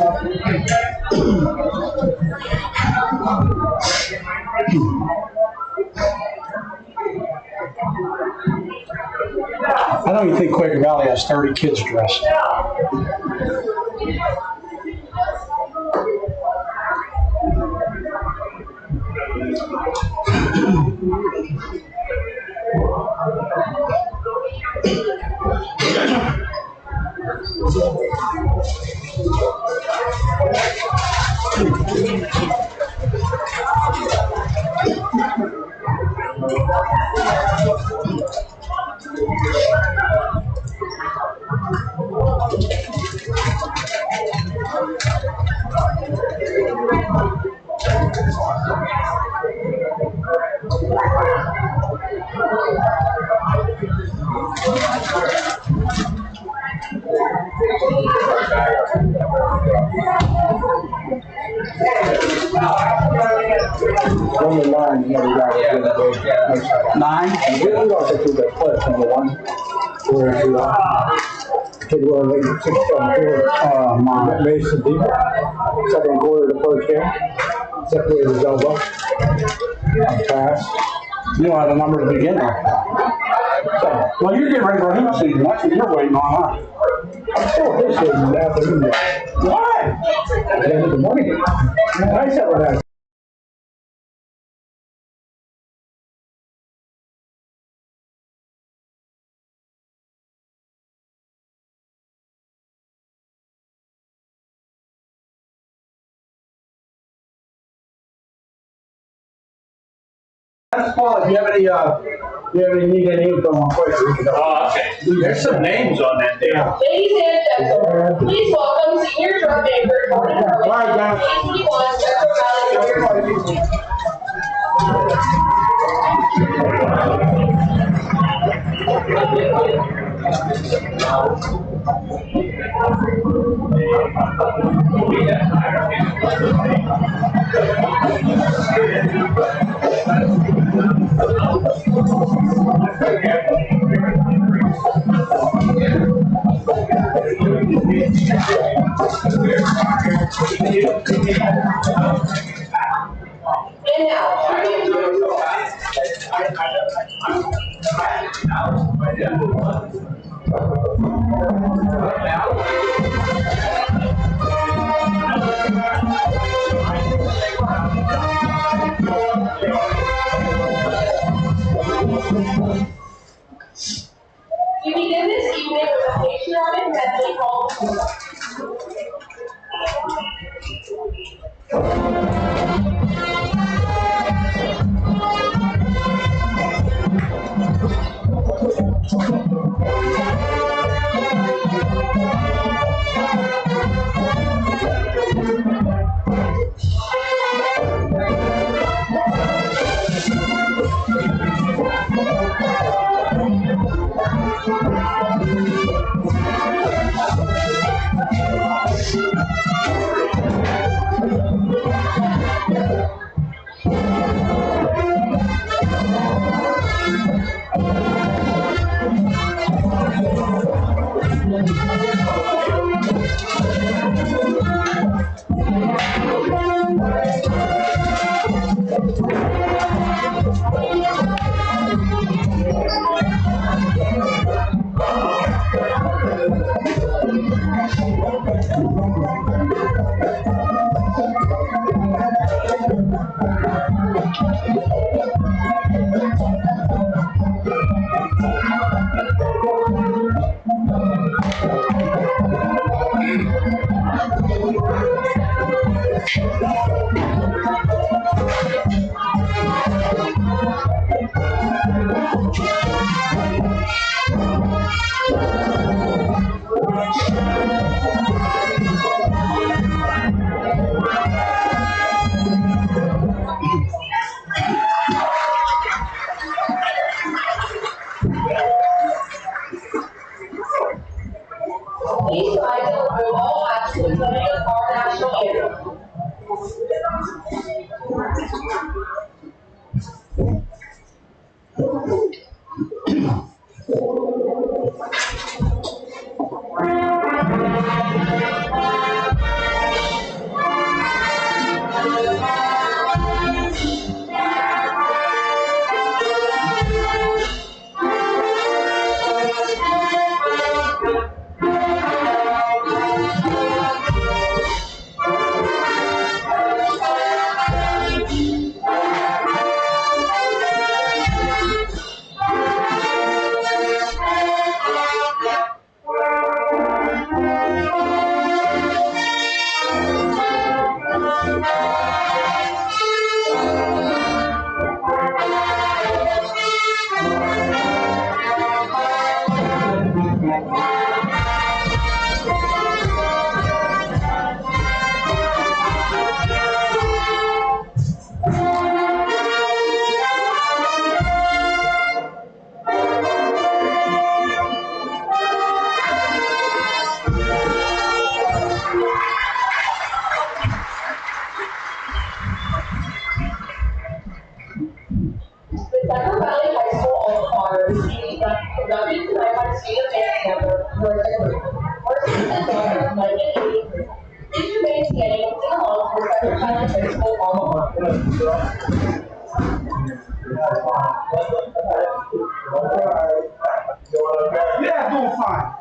I don't even think Quaker Valley has 30 kids dressed. Number 9, you know, Nine? we also do that class, number 1, where kid were late 6-7-4, Mason deep, second quarter of the first game, separated his elbow, pass. You don't have the number to begin with. Well, you're getting ready for heat season. That's what you're waiting on, huh? I'm still officially in the afternoon game. Why? At the end of the morning game. I said what I That's Paul. If you have any, need any info on Quaker, we can go. Oh, okay. There's some names on that there. Ladies and gentlemen, please welcome senior drum maker Tony Hurley, Right, guys. AC1 Central Valley Junior. And now, we begin this evening with a patriotic medley called Yeah, doing fine.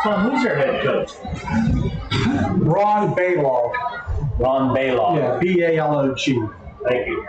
Tom, who's your head coach? Ron Baylog. Ron Baylog. Yeah, B-A-L-O-G. Thank you.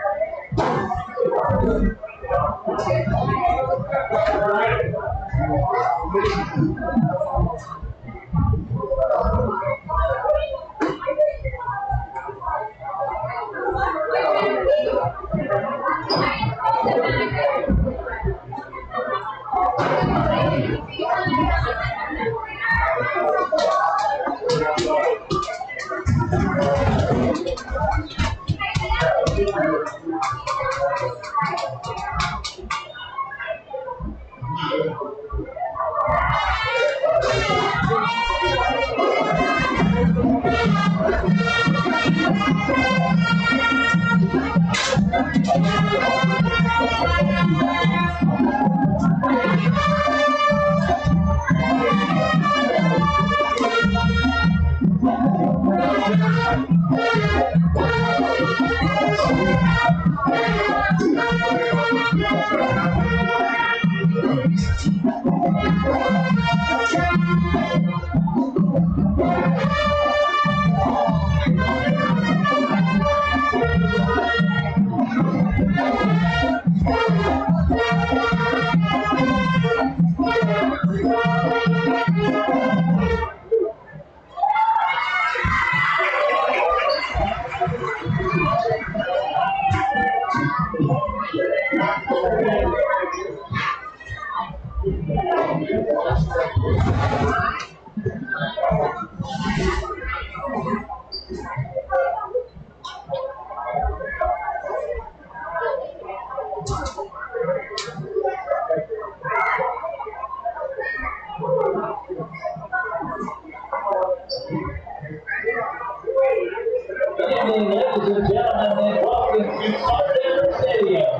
Ladies and gentlemen, and welcome to Varsity Stadium.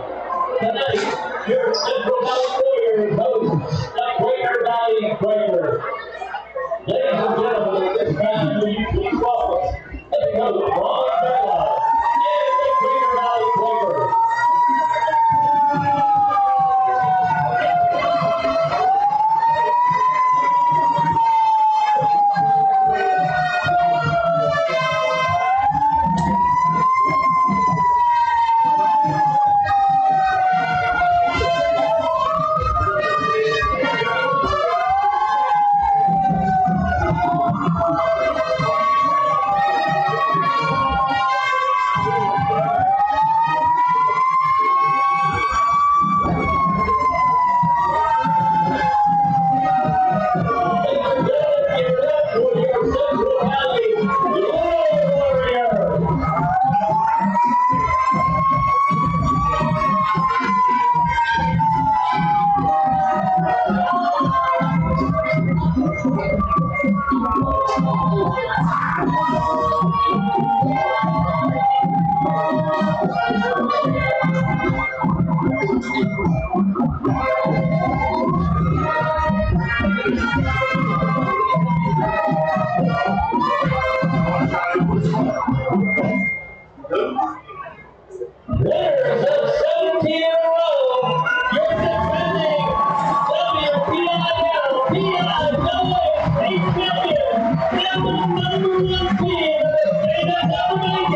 Tonight, your Central Valley Warriors host the Quaker Valley Quakers. Ladies and gentlemen, at this time, will you please welcome head coach Ron Bella and the Quaker Valley Quakers. Winners of 17 in a row, your defending WPIL PIAA state champion and the #1 team in the state of Illinois.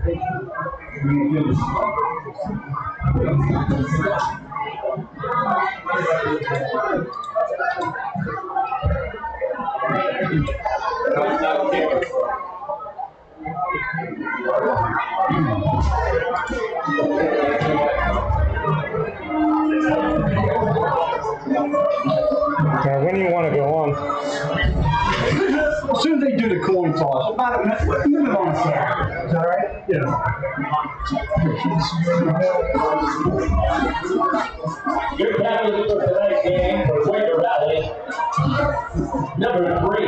When do you want to go on? As soon as they do the coin toss, about a minute, move it on a second. Is that right? Yeah. Your captain for tonight's game for Quaker Valley, number 3,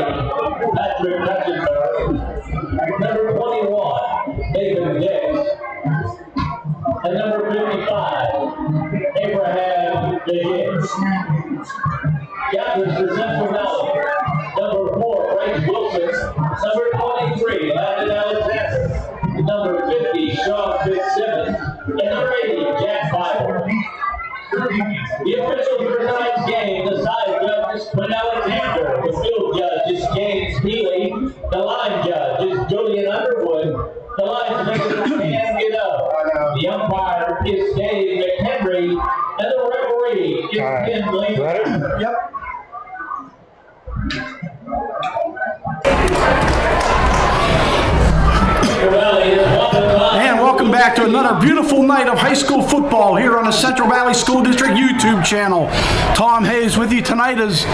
Patrick Hutchinson. Number 21, Nathan Dix. And number 55, Abraham Higgins. Captains for Central Valley, number 4, Frank Wilson. Number 23, Landon Alexander. Number 50, Sean Fitzsimmons. And number 80, Jack Bible. The officials for tonight's game, the side judge is Quinn Alexander. The field judge is James Healy. The line judge is Julian Underwood. The linesman is Cam Giddo. The umpire is Dave McHenry. And the referee is Tim Lee. Yep. And welcome back to another beautiful night of high school football here on the Central Valley School District YouTube channel. Tom Hayes with you tonight as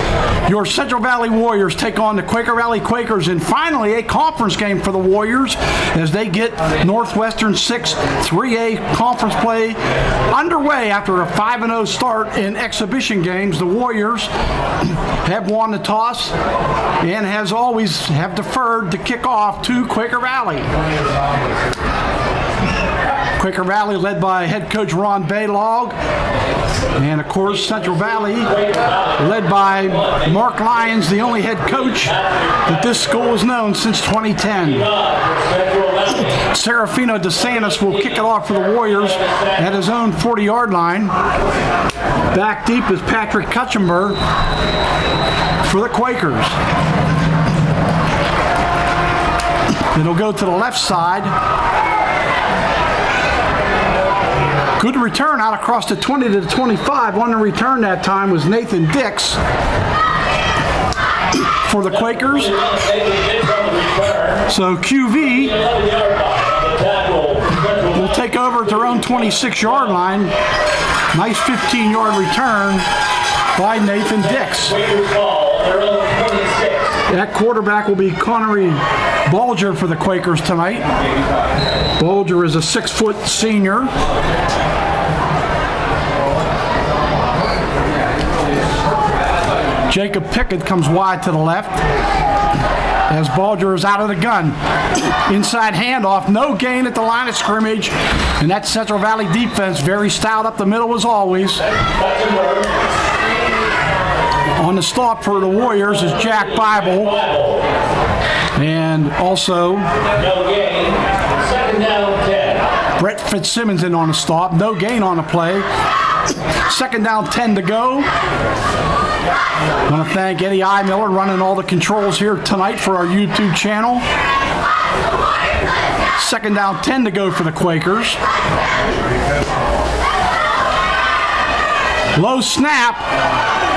your Central Valley Warriors take on the Quaker Valley Quakers, and finally a conference game for the Warriors as they get Northwestern 6 3A conference play underway after a 5-0 start in exhibition games. The Warriors have won the toss and as always have deferred the kickoff to Quaker Valley. Quaker Valley led by head coach Ron Baylog, and of course Central Valley led by Mark Lyons, the only head coach that this school has known since 2010. Serafino DeSantis will kick it off for the Warriors at his own 40-yard line. Back deep is Patrick Kutchenberg for the Quakers. It'll go to the left side. Good return out across the 20 to the 25. On the return that time was Nathan Dix for the Quakers. So QV will take over at their own 26-yard line. Nice 15-yard return by Nathan Dix. That quarterback will be Connery Bulger for the Quakers tonight. Bulger is a 6-foot senior. Jacob Pickett comes wide to the left as Bulger is out of the gun. Inside handoff, no gain at the line of scrimmage, and that Central Valley defense very stout up the middle as always. On the stop for the Warriors is Jack Bible, and also Brett Fitzsimmons in on the stop. No gain on the play. 2nd down, 10 to go. I want to thank Eddie I. Miller running all the controls here tonight for our YouTube channel. 2nd down, 10 to go for the Quakers. Low snap,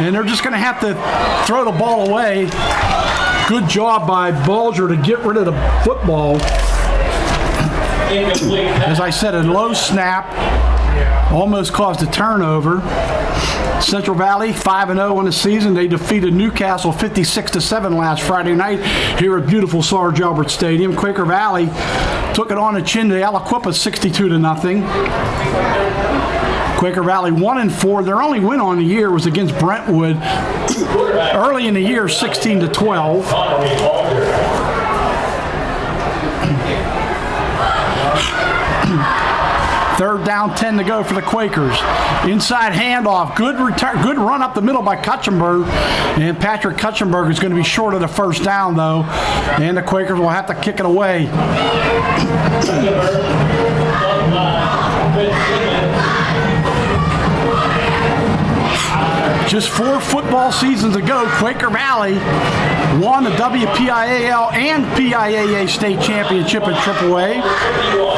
and they're just going to have to throw the ball away. Good job by Bulger to get rid of the football. As I said, a low snap almost caused a turnover. Central Valley 5-0 in the season. They defeated Newcastle 56-7 last Friday night here at beautiful Sarge Albert Stadium. Quaker Valley took it on the chin to Aliquippa 62-0. Quaker Valley 1-4. Their only win on the year was against Brentwood early in the year, 16-12. Third down, 10 to go for the Quakers. Inside handoff, good return, good run up the middle by Kutchenberg, and Patrick Kutchenberg is going to be short of the first down though, and the Quakers will have to kick it away. Just 4 football football seasons ago, Quaker Valley won the WPIAL and PIAA state championship in AAA,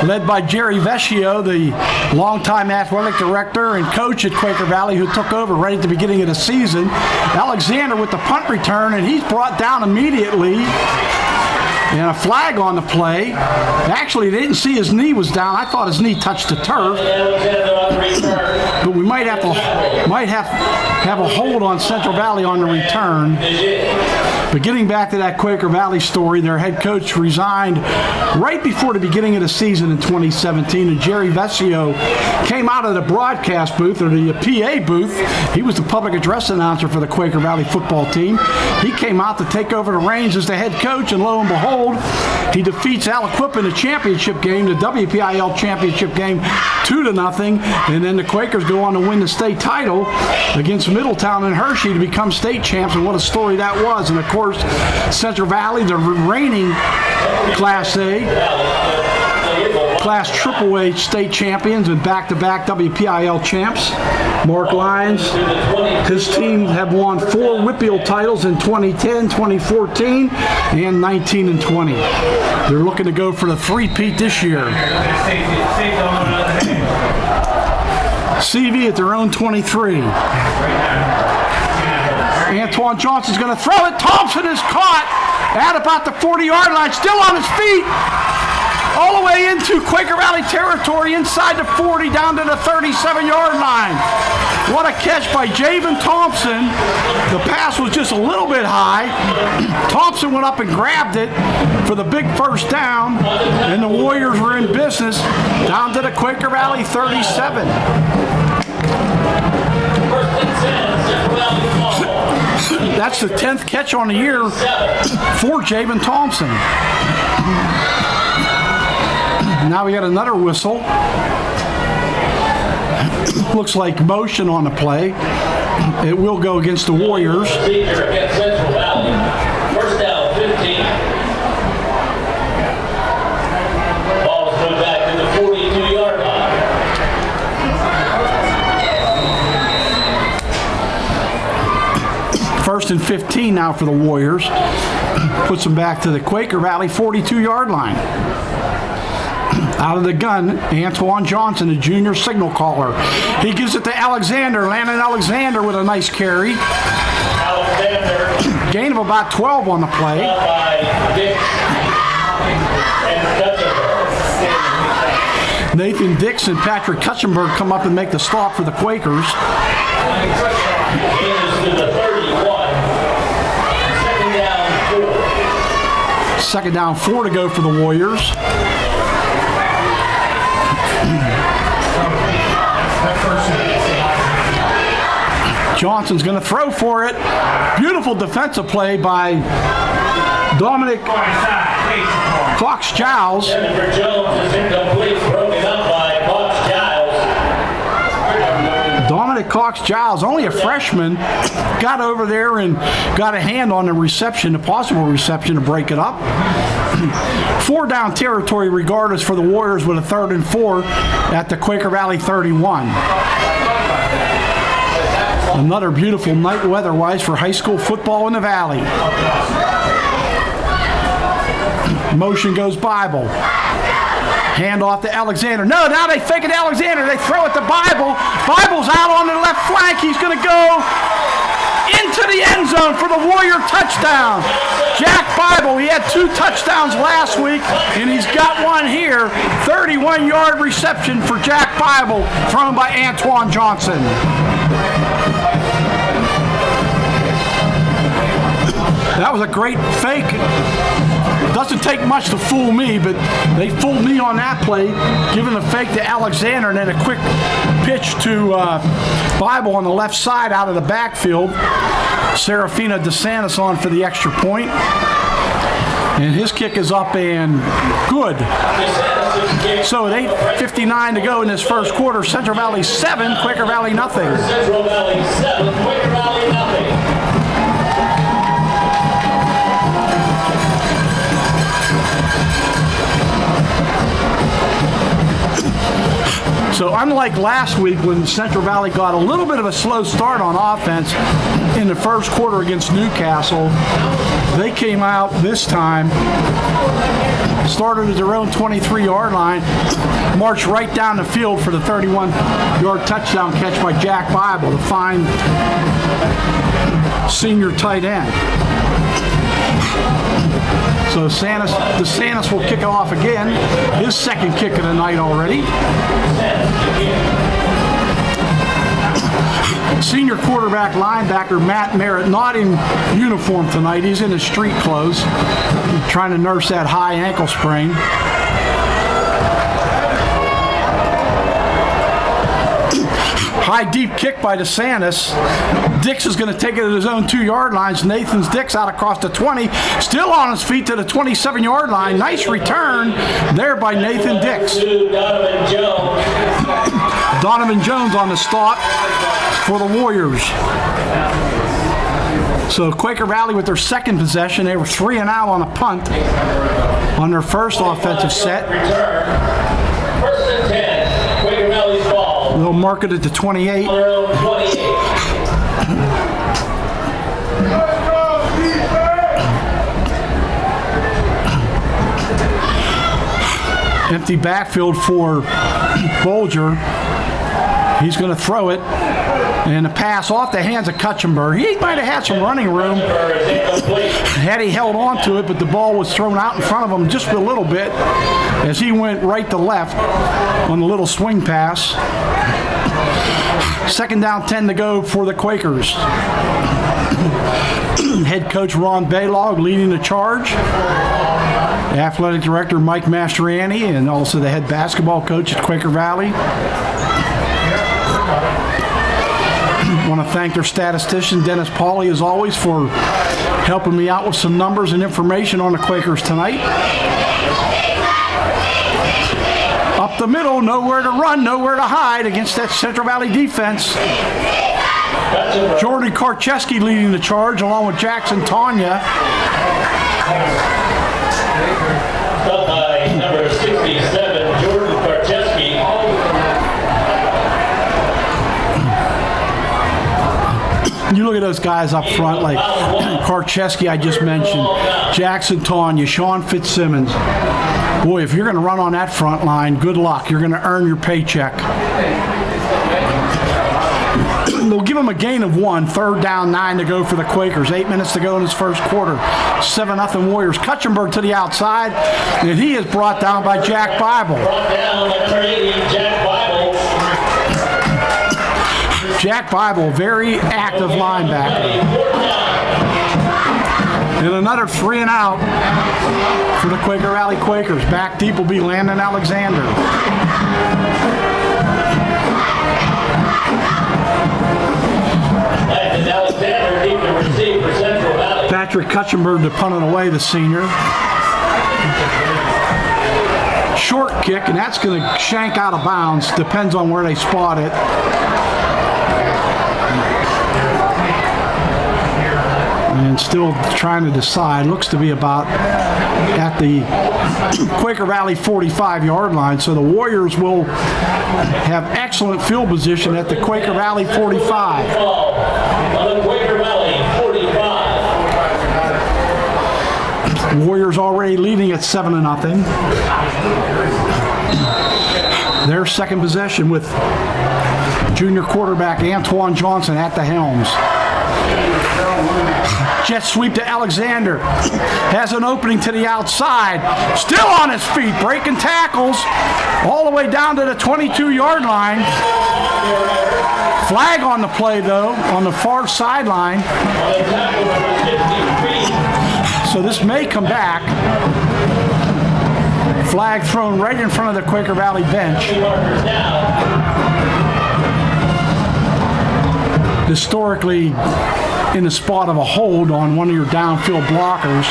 led by Jerry Vecchio, the longtime athletic director and coach at Quaker Valley, who took over right at the beginning of the season. Alexander with the punt return, and he's brought down immediately. And a flag on the play. Actually, they didn't see his knee was down. I thought his knee touched the turf. But we might have a hold on Central Valley on the return. But getting back to that Quaker Valley story, their head coach resigned right before the beginning of the season in 2017, and Jerry Vecchio came out of the broadcast booth, or the PA booth. He was the public address announcer for the Quaker Valley football team. He came out to take over the reins as the head coach, and lo and behold, he defeats Aliquippa in the championship game, the WPIL championship game, 2-0, and then the Quakers go on to win the state title against Middletown and Hershey to become state champs, and what a story that was. And of course, Central Valley, the reigning Class A, Class AAA state champions and back-to-back WPIL champs. Mark Lyons, his team have won 4 Whippeal titles in 2010, 2014, and 19 and 20. They're looking to go for the three-peat this year. CV at their own 23. Antoine Johnson's going to throw it. Thompson is caught at about the 40-yard line, still on his feet, all the way into Quaker Valley territory, inside the 40, down to the 37-yard line. What a catch by Javen Thompson. The pass was just a little bit high. Thompson went up and grabbed it for the big first down, and the Warriors were in business down to the Quaker Valley 37. That's the 10th catch on the year for Javen Thompson. Now we got another whistle. Looks like motion on the play. It will go against the Warriors. Against Central Valley. First down, 15. Ball's put back to the 42-yard line. First and 15 now for the Warriors. Puts them back to the Quaker Valley 42-yard line. Out of the gun, Antoine Johnson, the junior signal caller. He gives it to Alexander. Landon Alexander with a nice carry. Alexander. Gain of about 12 on the play. By Dick and Cutchenberg. Nathan Dix and Patrick Cutchenberg come up and make the stop for the Quakers. Gains to the 31. Second down, 4. Second down, 4 to go for the Warriors. Johnson's going to throw for it. Beautiful defensive play by Dominic Fox-Giles. Jennifer Jones is incomplete, broken up by Fox-Giles. Dominic Cox-Giles, only a freshman, got over there and got a hand on the reception, the possible reception to break it up. 4 down territory regardless for the Warriors with a 3rd and 4 at the Quaker Valley 31. Another beautiful night weather-wise for high school football in the Valley. Motion goes Bible. Hand off to Alexander. No, now they fake it to Alexander. They throw it to Bible. Bible's out on the left flank. He's going to go into the end zone for the Warrior touchdown. Jack Bible, he had 2 touchdowns last week, and he's got one here. 31-yard reception for Jack Bible, thrown by Antoine Johnson. That was a great fake. Doesn't take much to fool me, but they fooled me on that play, giving the fake to Alexander and then a quick pitch to Bible on the left side out of the backfield. Serafina DeSantis on for the extra point. And his kick is up and good. So at 8:59 to go in this first quarter, Central Valley 7, Quaker Valley nothing. Central Valley 7, Quaker Valley nothing. So unlike last week when Central Valley got a little bit of a slow start on offense in the first quarter against Newcastle, they came out this time, started at their own 23-yard line, marched right down the field for the 31-yard touchdown catch by Jack Bible, the fine senior tight end. So DeSantis will kick it off again. His second kick of the night already. Senior quarterback linebacker Matt Merritt, not in uniform tonight. He's in his street clothes, trying to nurse that high ankle sprain. High deep kick by DeSantis. Dix is going to take it at his own 2-yard lines. Nathan's Dix out across the 20. Still on his feet to the 27-yard line. Nice return there by Nathan Dix. Donovan Jones on the stop for the Warriors. So Quaker Valley with their second possession. They were 3 and out on a punt on their first offensive set. First and 10, Quaker Valley's ball. They'll mark it at the 28. Empty backfield for Bolger. He's going to throw it. And a pass off the hands of Kutchenberg. He might have had some running room had he held on to it, but the ball was thrown out in front of him just a little bit as he went right to left on the little swing pass. Second down, 10 to go for the Quakers. Head coach Ron Baylog leading the charge. Athletic director Mike Mastriani, and also the head basketball coach at Quaker Valley. I want to thank their statistician, Dennis Pauly, as always, for helping me out with some numbers and information on the Quakers tonight. Up the middle, nowhere to run, nowhere to hide against that Central Valley defense. Jordan Karcheski leading the charge, along with Jackson Tanya. By number 67, Jordan Karcheski. You look at those guys up front, like Karcheski I just mentioned, Jackson Tanya, Sean Fitzsimmons. Boy, if you're going to run on that front line, good luck. You're going to earn your paycheck. They'll give them a gain of 1. Third down, 9 to go for the Quakers. 8 minutes to go in this first quarter. 7-0 Warriors. Kutchenberg to the outside, and he is brought down by Jack Bible. Brought down by Jack Bible. Jack Bible, very active linebacker. And another 3 and out for the Quaker Valley Quakers. Back deep will be Landon Alexander. Landon Alexander deep to receive for Central Valley. Patrick Kutchenberg to punt it away, the senior. Short kick, and that's going to shank out of bounds. Depends on where they spot it. And still trying to decide. Looks to be about at the Quaker Valley 45-yard line. So the Warriors will have excellent field position at the Quaker Valley 45. On the Quaker Valley 45. Warriors already leading at 7-0. Their second possession with junior quarterback Antoine Johnson at the helms. Jet sweep to Alexander. Has an opening to the outside. Still on his feet, breaking tackles all the way down to the 22-yard line. Flag on the play, though, on the far sideline. So this may come back. Flag thrown right in front of the Quaker Valley bench. Historically, in the spot of a hold on one of your downfield blockers.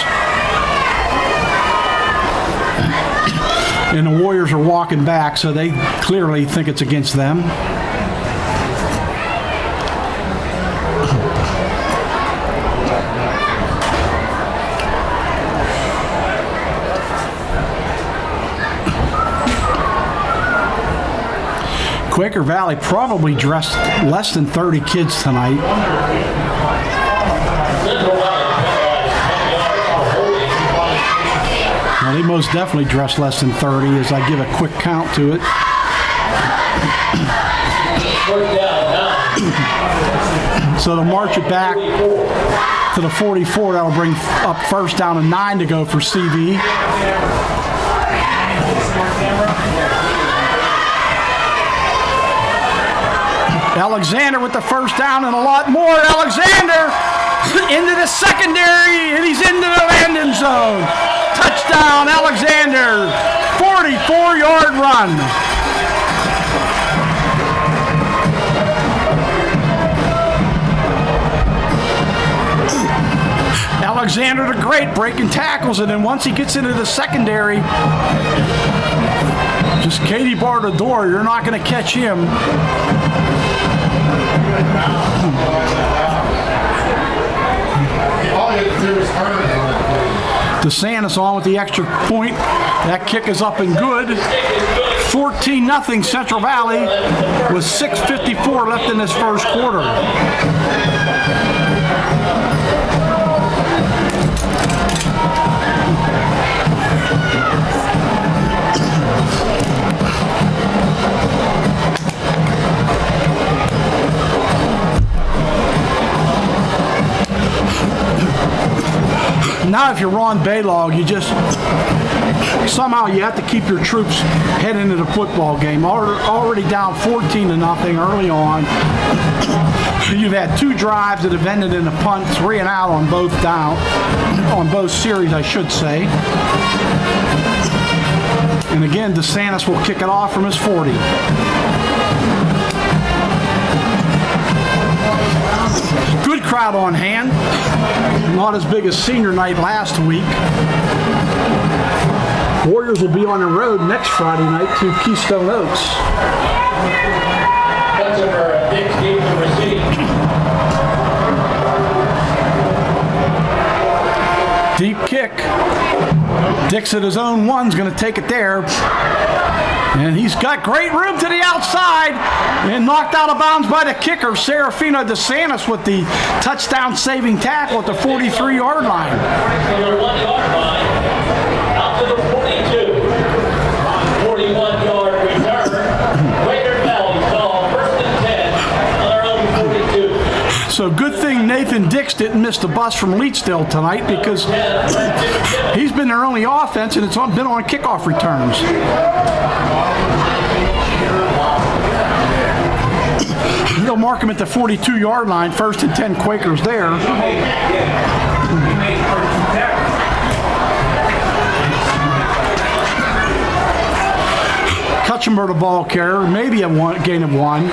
And the Warriors are walking back, so they clearly think it's against them. Quaker Valley probably dressed less than 30 kids tonight. Well, they most definitely dressed less than 30 as I give a quick count to it. So they'll march it back to the 44. That'll bring up first down and 9 to go for CV. Alexander with the first down and a lot more. Alexander into the secondary, and he's into the landing zone. Touchdown, Alexander. 44-yard run. Alexander the Great breaking tackles, and then once he gets into the secondary, just Katie bar the door. You're not going to catch him. DeSantis on with the extra point. That kick is up and good. 14-0 Central Valley with 6:54 left in this first quarter. Now if you're Ron Baylog, you just somehow you have to keep your troops heading into the football game. Already down 14-0 early on. You've had 2 drives that have ended in a punt, 3 and out on both series, I should say. And again, DeSantis will kick it off from his 40. Good crowd on hand. Not as big as senior night last week. Warriors will be on the road next Friday night to Keystone Oaks. Deep kick. Dix at his own one's going to take it there. And he's got great room to the outside and knocked out of bounds by the kicker, Serafina DeSantis, with the touchdown-saving tackle at the 43-yard line. 41-yard line, out to the 42. 41-yard return. Quaker Valley saw first and 10 on their own 42. So good thing Nathan Dix didn't miss the bus from Leetsdale tonight, because he's been their only offense and it's been on kickoff returns. They'll mark him at the 42-yard line. First and 10 Quakers there. Cutchenberg the ball carrier, maybe a gain of 1.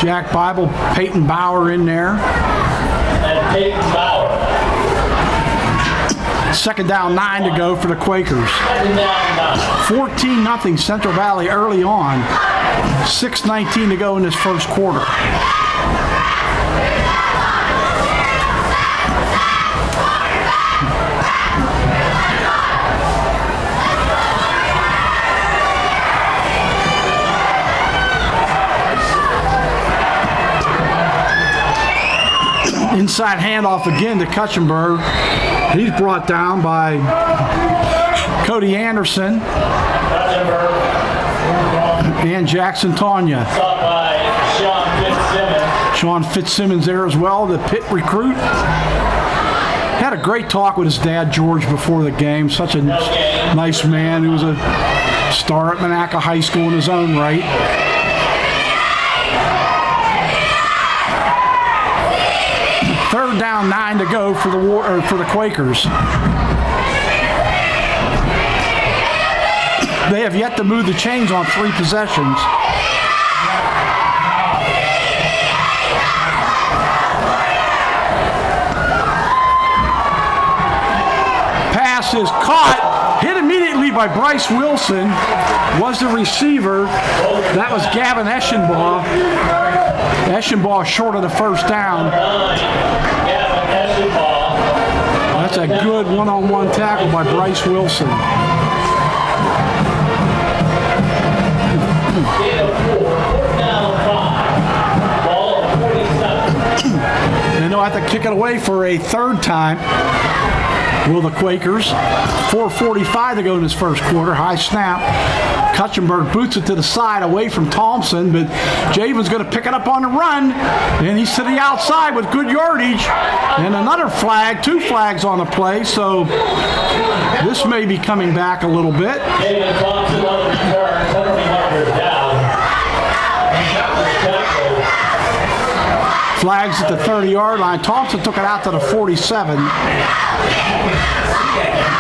Jack Bible, Peyton Bauer in there. And Peyton Bauer. Second down, 9 to go for the Quakers. 14-0 Central Valley early on. 6:19 to go in this first quarter. Inside handoff again to Cutchenberg. He's brought down by Cody Anderson and Jackson Tanya. Sean Fitzsimmons there as well, the Pitt recruit. Had a great talk with his dad, George, before the game. Such a nice man who was a star at Monaca High School in his own right. Third down, 9 to go for the Quakers. They have yet to move the chains on 3 possessions. Pass is caught, hit immediately by Bryce Wilson, was the receiver. That was Gavin Eschenbaugh. Eschenbaugh short of the first down. Gavin Eschenbaugh. That's a good one-on-one tackle by Bryce Wilson. And they'll have to kick it away for a third time. Will the Quakers? 4:45 to go in this first quarter. High snap. Kutchenberg boots it to the side away from Thompson, but Javen's going to pick it up on the run, and he's to the outside with good yardage. And another flag, 2 flags on the play, so this may be coming back a little bit. Javen Thompson on the return, penalty markers down. Flags at the 30-yard line. Thompson took it out to the 47.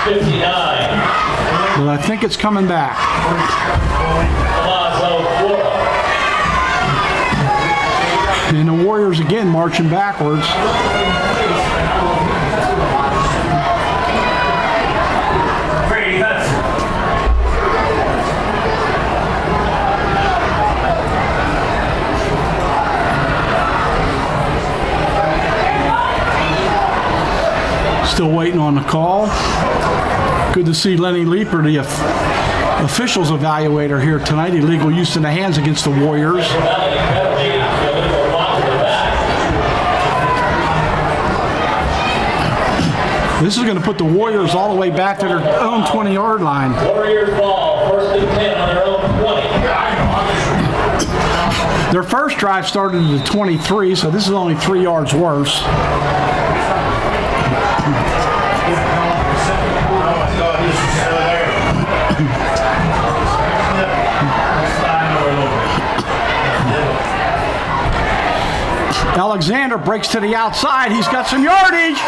59. But I think it's coming back. And the Warriors again marching backwards. Still waiting on the call. Good to see Lenny Leeper, the officials evaluator here tonight. Illegal use in the hands against the Warriors. This is going to put the Warriors all the way back to their own 20-yard line. Warriors ball, 1st and 10 on their own 20. Their first drive started at the 23, so this is only 3 yards worse. Alexander breaks to the outside. He's got some yardage.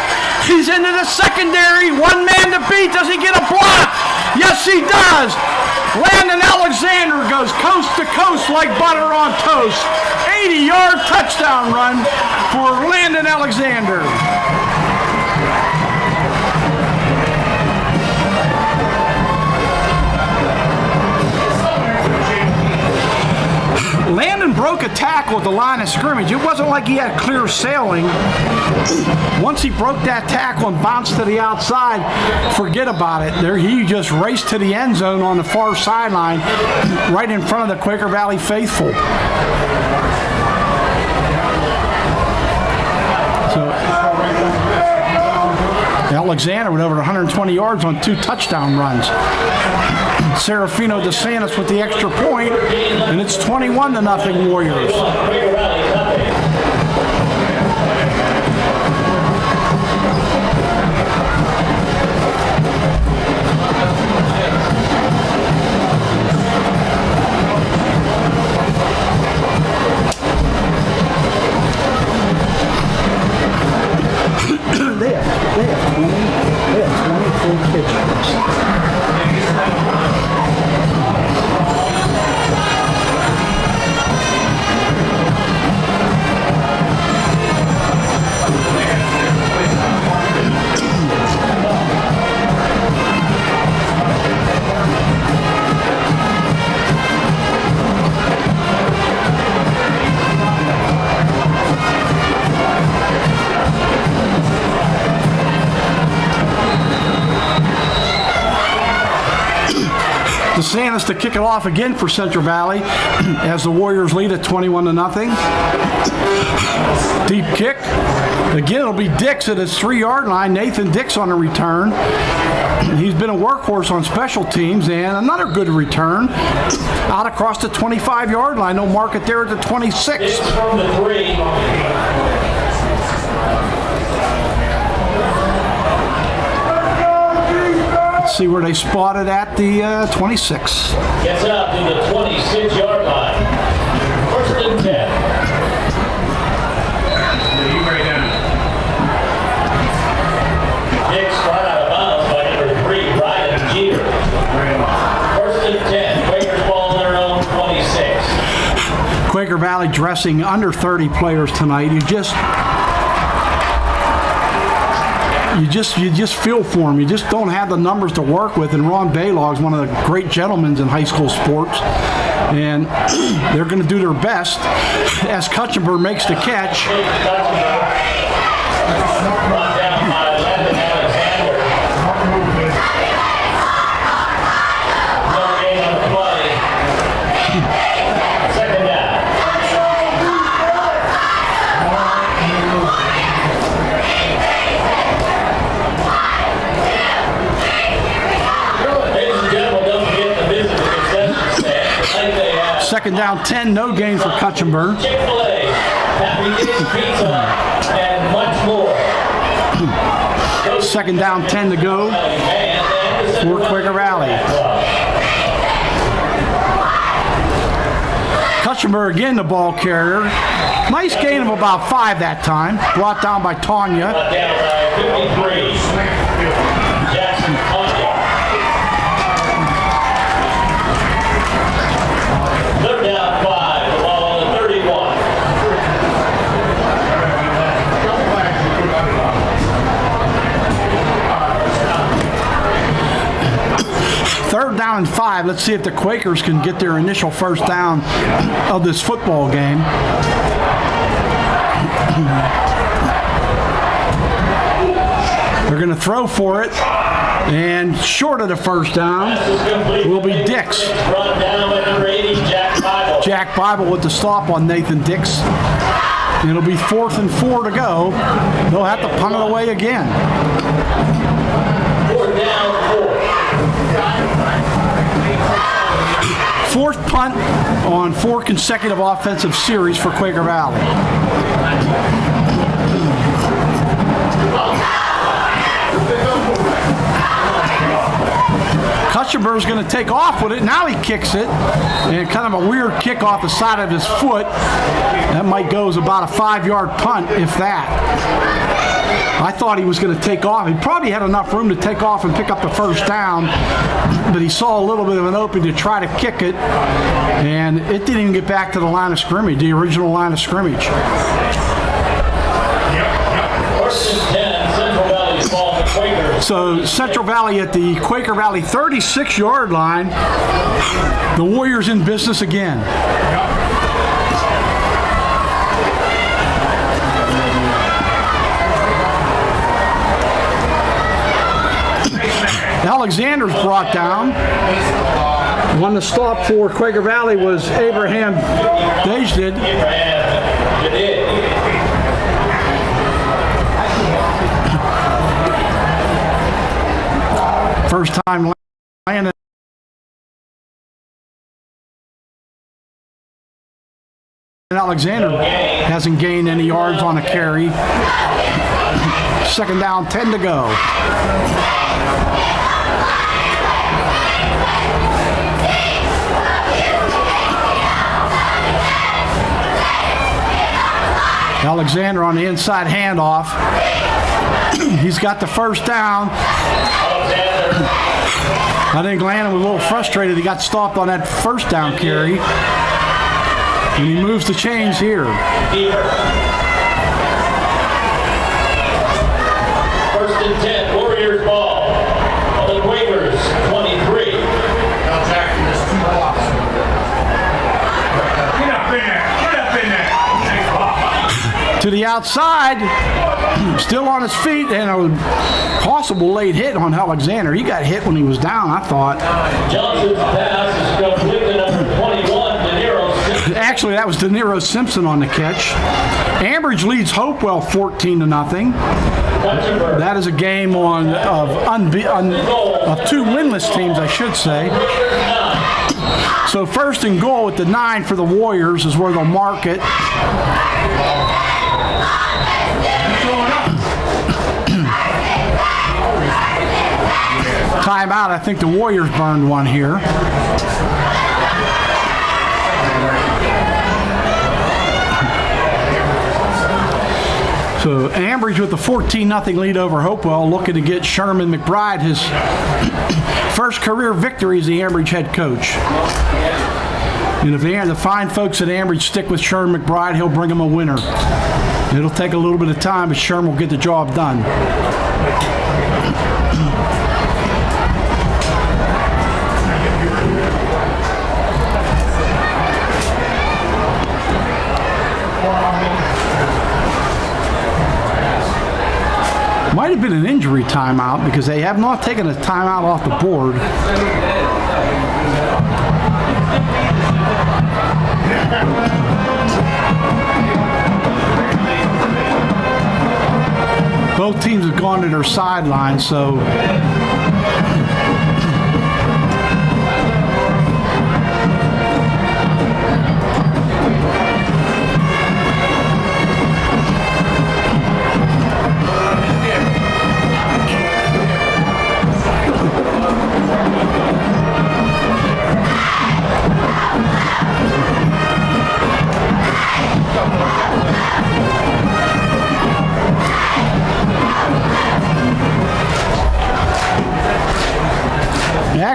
He's into the secondary. One man to beat. Does he get a block? Yes, he does. Landon Alexander goes coast to coast like butter on toast. 80-yard touchdown run for Landon Alexander. Landon broke a tackle at the line of scrimmage. It wasn't like he had clear sailing. Once he broke that tackle and bounced to the outside, forget about it. There, he just raced to the end zone on the far sideline, right in front of the Quaker Valley faithful. So Alexander with over 120 yards on 2 touchdown runs. Serafino DeSantis with the extra point, and it's 21-0 Warriors. They have 23 kids. DeSantis to kick it off again for Central Valley as the Warriors lead at 21-0. Deep kick. Again, it'll be Dix at his 3-yard line. Nathan Dix on a return. He's been a workhorse on special teams, and another good return out across the 25-yard line. No market there at the 26. Dix from the 3. See where they spotted at the 26. Gets out to the 26-yard line. 1st and 10. Dix right out of bounds by number 3, Ryan Jeter. 1st and 10. Quakers ball on their own 26. Quaker Valley dressing under 30 players tonight. You just feel for them. You just don't have the numbers to work with. And Ron Baylog is one of the great gentlemen in high school sports. And they're going to do their best as Kutchenberg makes the catch. Brought down by Landon Alexander. Second down 10, no gain for Cutchenberg. Chick-fil-A, Happy Days Pizza, and much more. Second down 10 to go for Quaker Valley. Cutchenberg again the ball carrier. Nice gain of about 5 that time. Brought down by Tanya. Down by 53. Jackson Tanya. Third down 5, the ball on the 31. Third down and 5. Let's see if the Quakers can get their initial first down of this football game. They're going to throw for it, and short of the first down will be Dix. Run down by number 80, Jack Bible. Jack Bible with the stop on Nathan Dix. It'll be 4th and 4 to go. They'll have to punt it away again. 4th down 4. 4th punt on 4 consecutive offensive series for Quaker Valley. Cutchenberg's going to take off with it. Now he kicks it. And kind of a weird kick off the side of his foot. That might go as about a 5-yard punt, if that. I thought he was going to take off. He probably had enough room to take off and pick up the first down, but he saw a little bit of an opening to try to kick it, and it didn't even get back to the line of scrimmage, the original line of scrimmage. 1st and 10, Central Valley's ball to Quakers. So Central Valley at the Quaker Valley 36-yard line. The Warriors in business again. Alexander's brought down. One to stop for Quaker Valley was Abraham Dajdid. First time landed. Alexander hasn't gained any yards on a carry. Second down, 10 to go. Alexander on the inside handoff. He's got the first down. I think Landon was a little frustrated. He got stopped on that first down carry. And he moves the chains here. 1st and 10, Warriors ball. On the Quakers, 23. To the outside, still on his feet, and a possible late hit on Alexander. He got hit when he was down, I thought. Johnson's pass is complete to number 21, De Niro Simpson. Actually, that was De Niro Simpson on the catch. Ambridge leads Hopewell 14-0. That is a game of 2 winless teams, I should say. So 1st and goal at the 9 for the Warriors is where they'll mark it. Timeout. I think the Warriors burned one here. So Ambridge with the 14-0 lead over Hopewell, looking to get Sherman McBride his first career victory as the Ambridge head coach. And if the fine folks at Ambridge stick with Sherman McBride, he'll bring them a winner. It'll take a little bit of time, but Sherman will get the job done. Might have been an injury timeout because they have not taken a timeout off the board. Both teams have gone to their sidelines, so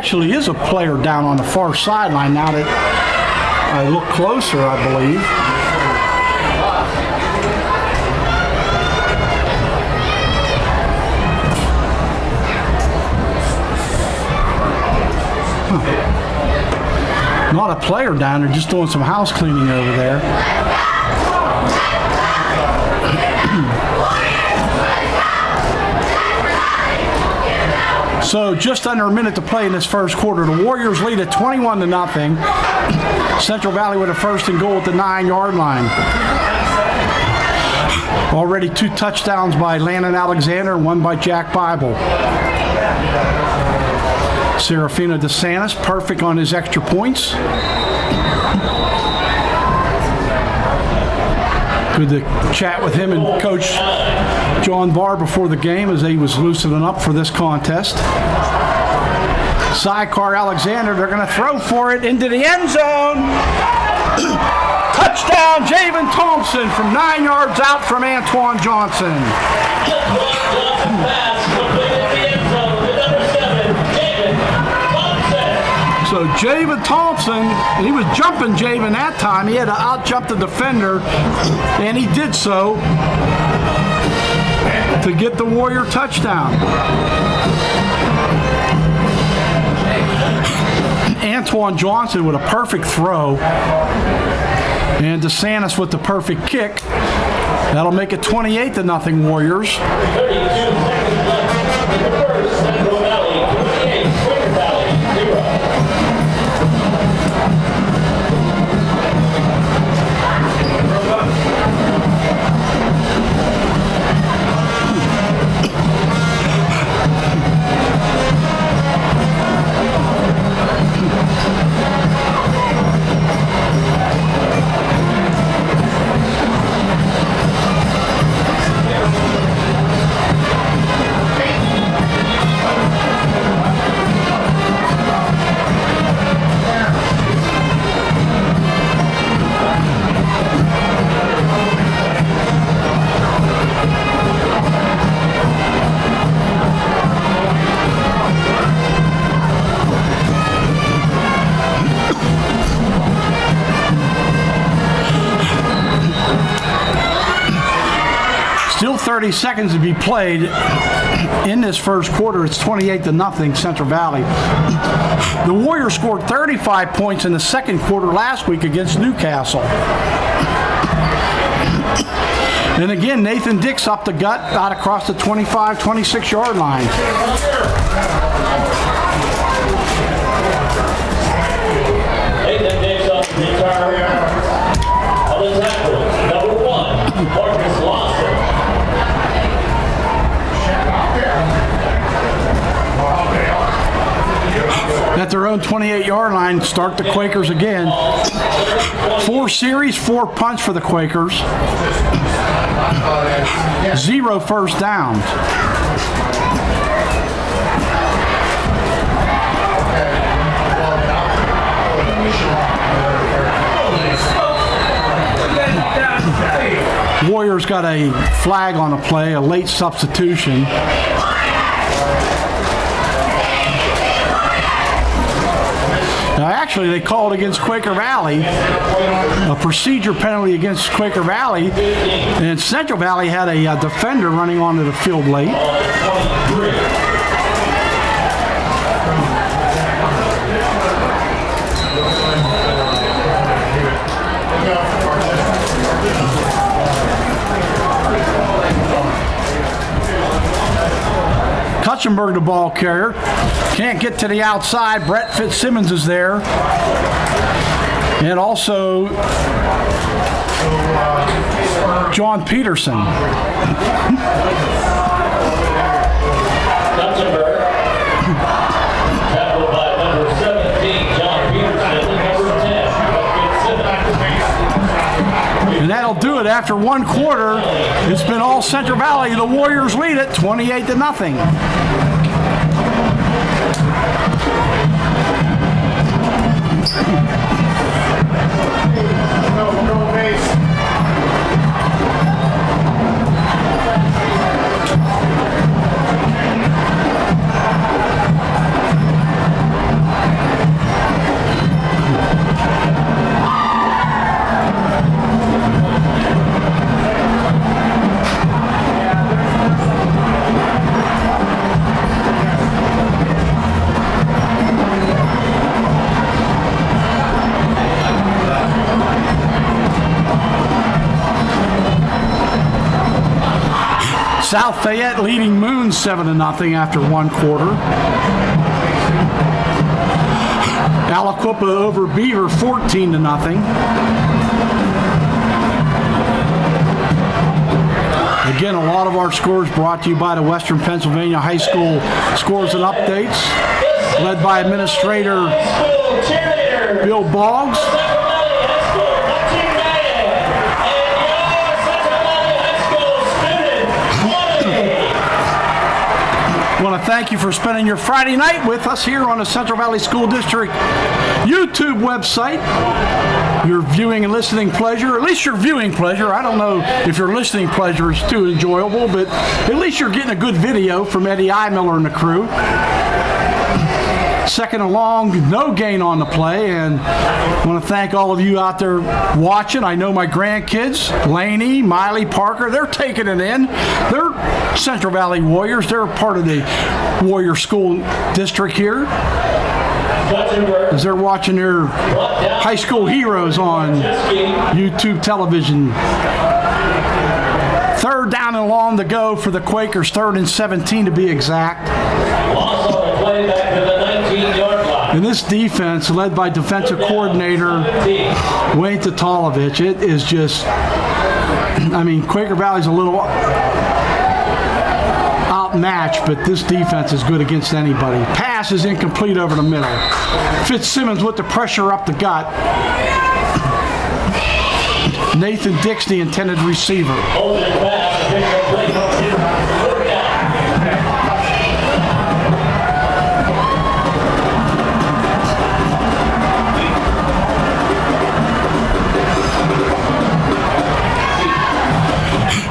actually is a player down on the far sideline now that I look closer, I believe. Not a player down there, just doing some house cleaning over there. So just under a minute to play in this first quarter. The Warriors lead at 21-0. Central Valley with a first and goal at the 9-yard line. Already 2 touchdowns by Landon Alexander and 1 by Jack Bible. Serafino DeSantis, perfect on his extra points. Good to chat with him and Coach John Barr before the game as he was loosening up for this contest. Sidecar Alexander, they're going to throw for it into the end zone. Touchdown, Javen Thompson from 9 yards out from Antoine Johnson. So Javen Thompson, he was jumping Javen that time. He had to out-jump the defender, and he did so to get the Warrior touchdown. Antoine Johnson with a perfect throw, and DeSantis with the perfect kick. That'll make it 28-0 Warriors. 32 seconds left in the first. Central Valley 28, Quaker Valley 0. Still 30 seconds to be played in this first quarter. It's 28-0 Central Valley. The Warriors scored 35 points in the second quarter last week against Newcastle. And again, Nathan Dix up the gut out across the 25, 26-yard line. Nathan Dix on the return of the tackle. Number 1, Marcus Lawson. At their own 28-yard line, start the Quakers again. 4 series, 4 punts for the Quakers. 0 first downs. Warriors got a flag on the play, a late substitution. Now, actually, they called against Quaker Valley, a procedure penalty against Quaker Valley, and Central Valley had a defender running onto the field late. Kutchenberg, the ball carrier. Can't get to the outside. Brett Fitzsimmons is there. And also John Peterson. Kutchenberg. Tackled by number 17, John Peterson, and number 10, Fitzsimmons. And that'll do it after 1 quarter. It's been all Central Valley. The Warriors lead it 28-0. South Fayette leading Moon 7-0 after one quarter. Aliquippa over Beaver 14-0. Again, a lot of our scores brought to you by the Western Pennsylvania High School Scores and Updates, led by Administrator Bill Boggs. I want to thank you for spending your Friday night with us here on the Central Valley School District YouTube website. Your viewing and listening pleasure, at least your viewing pleasure. I don't know if your listening pleasure is too enjoyable, but at least you're getting a good video from Eddie I. Miller and the crew. Second and long, no gain on the play, and I want to thank all of you out there watching. I know my grandkids, Laney, Miley, Parker, they're taking it in. They're Central Valley Warriors. They're part of the Warrior School District here, as they're watching their high school heroes on YouTube television. Third down and long to go for the Quakers, 3rd and 17 to be exact. And this defense, led by defensive coordinator Wayne Tatalovich, it is just, I mean, Quaker Valley's a little outmatched, but this defense is good against anybody. Pass is incomplete over the middle. Fitzsimmons with the pressure up the gut. Nathan Dix, the intended receiver.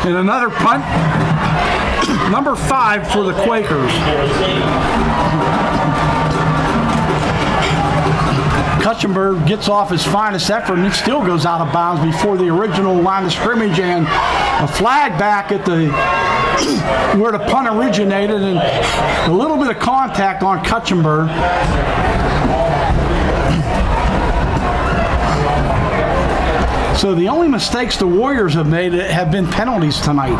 And another punt, number 5 for the Quakers. Kutchenberg gets off his finest effort, and it still goes out of bounds before the original line of scrimmage, and a flag back at the where the punt originated, and a little bit of contact on Kutchenberg. So the only mistakes the Warriors have made have been penalties tonight.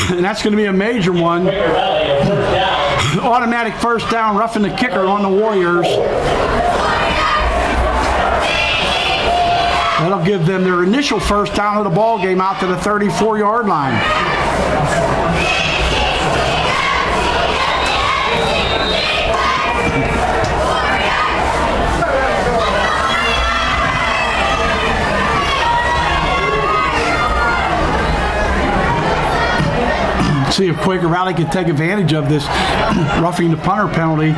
And that's going to be a major one. Automatic first down, roughing the kicker on the Warriors. That'll give them their initial first down of the ball game out to the 34-yard line. See if Quaker Valley can take advantage of this roughing the punter penalty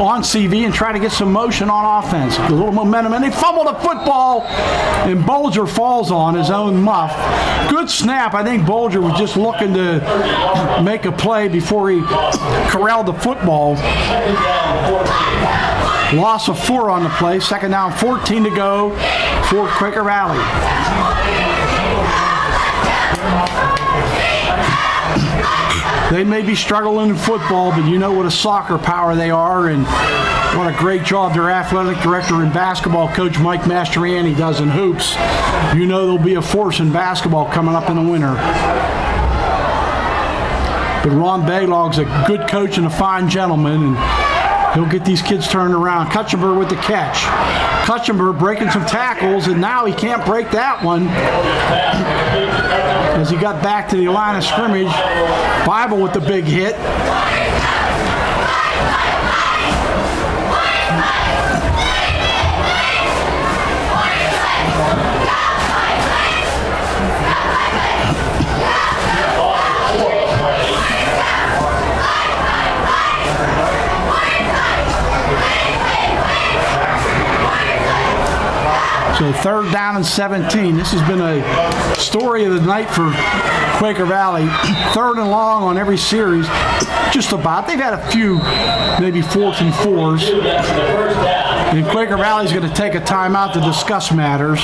on CV and try to get some motion on offense. A little momentum, and they fumble the football, and Bolger falls on his own muff. Good snap. I think Bolger was just looking to make a play before he corralled the football. Loss of 4 on the play. Second down, 14 to go for Quaker Valley. They may be struggling in football, but you know what a soccer power they are, and what a great job their athletic director and basketball coach Mike Mastroianni does in hoops. You know there'll be a force in basketball coming up in the winter. But Ron Baylog's a good coach and a fine gentleman, and he'll get these kids turned around. Kutchenberg with the catch. Kutchenberg breaking some tackles, and now he can't break that one as he got back to the line of scrimmage. Bible with the big hit. So third down and 17. This has been a story of the night for Quaker Valley. Third and long on every series, just about. They've had a few, maybe 4th and 4s. And Quaker Valley's going to take a timeout to discuss matters.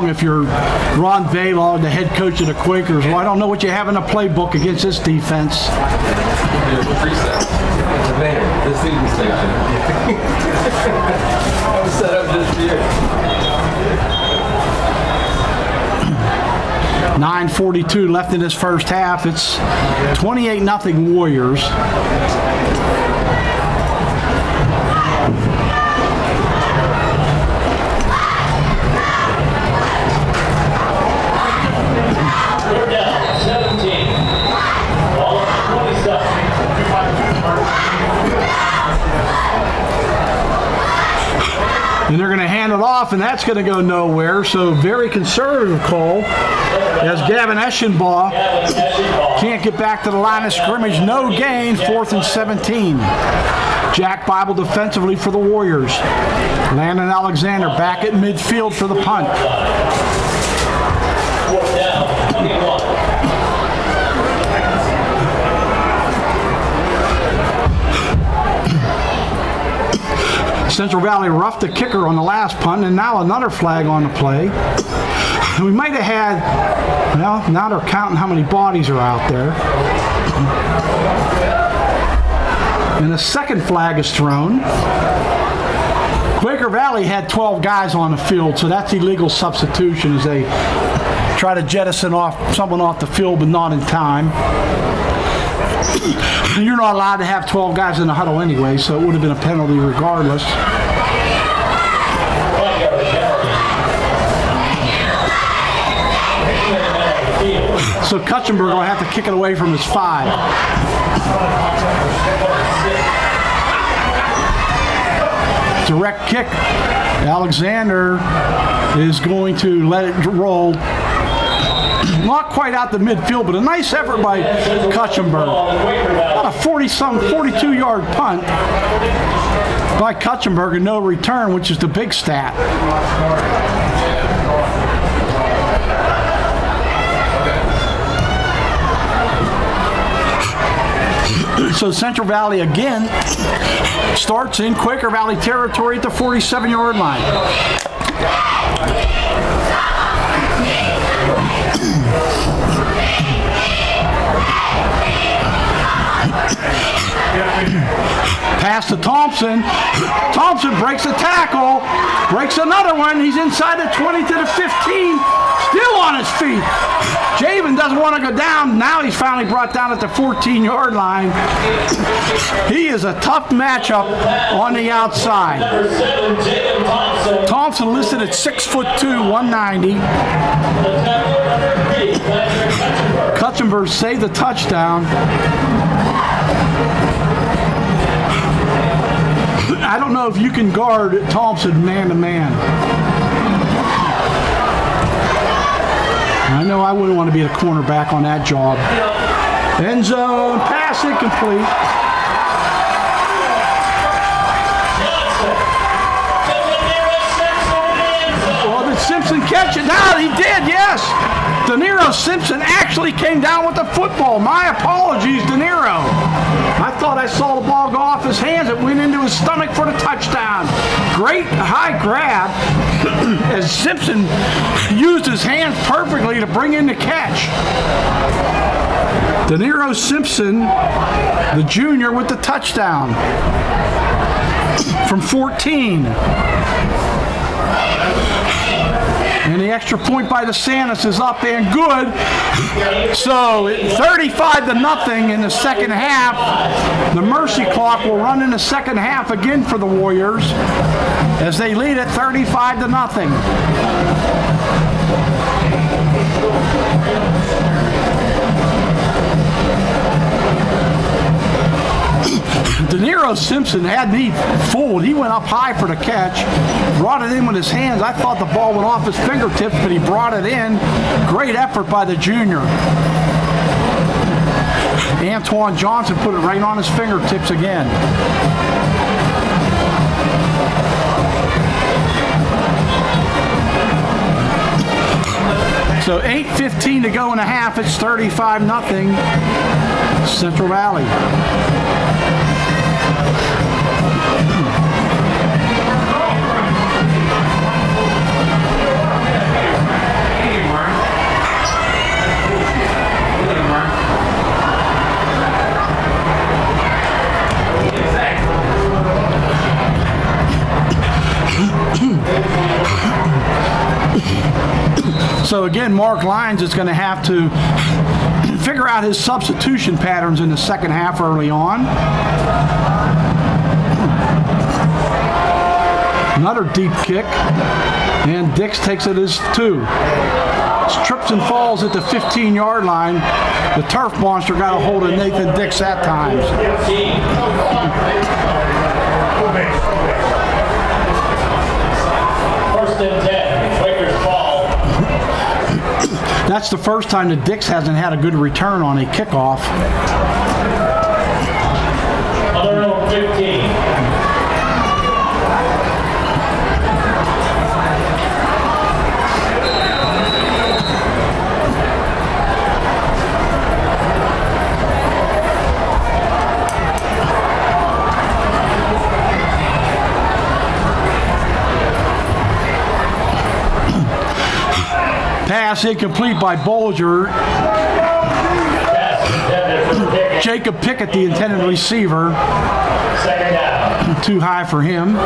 wrong if you're Ron Baylog, the head coach of the Quakers. Well, I don't know what you have in the playbook against this defense. This evening station. I was set up just for you. 9:42 left in this first half. It's 28-0 Warriors. Third down, 17. Ball at 27. And they're going to hand it off, and that's going to go nowhere. So very conservative call as Gavin Eschenbaugh can't get back to the line of scrimmage. No gain, 4th and 17. Jack Bible defensively for the Warriors. Landon Alexander back at midfield for the punt. 4th down, 21. Central Valley roughed the kicker on the last punt, and now another flag on the play. We might have had, well, now they're counting how many bodies are out there. And the second flag is thrown. Quaker Valley had 12 guys on the field, so that's illegal substitution as they try to jettison someone off the field, but not in time. You're not allowed to have 12 guys in the huddle anyway, so it would have been a penalty regardless. So Kutchenberg will have to kick it away from his 5. Direct kick. Alexander is going to let it roll. Not quite out the midfield, but a nice effort by Kutchenberg. About a 42-yard punt by Kutchenberg and no return, which is the big stat. So Central Valley again starts in Quaker Valley territory at the 47-yard line. Pass to Thompson. Thompson breaks a tackle, breaks another one. He's inside the 20 to the 15, still on his feet. Javen doesn't want to go down. Now he's finally brought down at the 14-yard line. He is a tough matchup on the outside. Thompson listed at 6'2", 190. Kutchenberg saved the touchdown. I don't know if you can guard Thompson man-to-man. I know I wouldn't want to be a cornerback on that job. End zone, pass incomplete. Well, did Simpson catch it? No, he did, yes. De Niro Simpson actually came down with the football. My apologies, De Niro. I thought I saw the ball go off his hands. It went into his stomach for the touchdown. Great high grab as Simpson used his hands perfectly to bring in the catch. De Niro Simpson, the junior, with the touchdown from 14. And the extra point by DeSantis is up and good. So 35-0 in the second half. The mercy clock will run in the second half again for the Warriors as they lead at 35-0. De Niro Simpson had me fooled. He went up high for the catch, brought it in with his hands. I thought the ball went off his fingertips, but he brought it in. Great effort by the junior. Antoine Johnson put it right on his fingertips again. So 8:15 to go in a half. It's 35-0 Central Valley. So again, Mark Lyons is going to have to figure out his substitution patterns in the second half early on. Another deep kick, and Dix takes it as 2. Trips and falls at the 15-yard line. The turf monster got a hold of Nathan Dix at times. First and 10, Quakers ball. That's the first time that Dix hasn't had a good return on a kickoff. Other number 15. Pass incomplete by Bolger. Jacob Pickett, the intended receiver. Second down. Too high for him.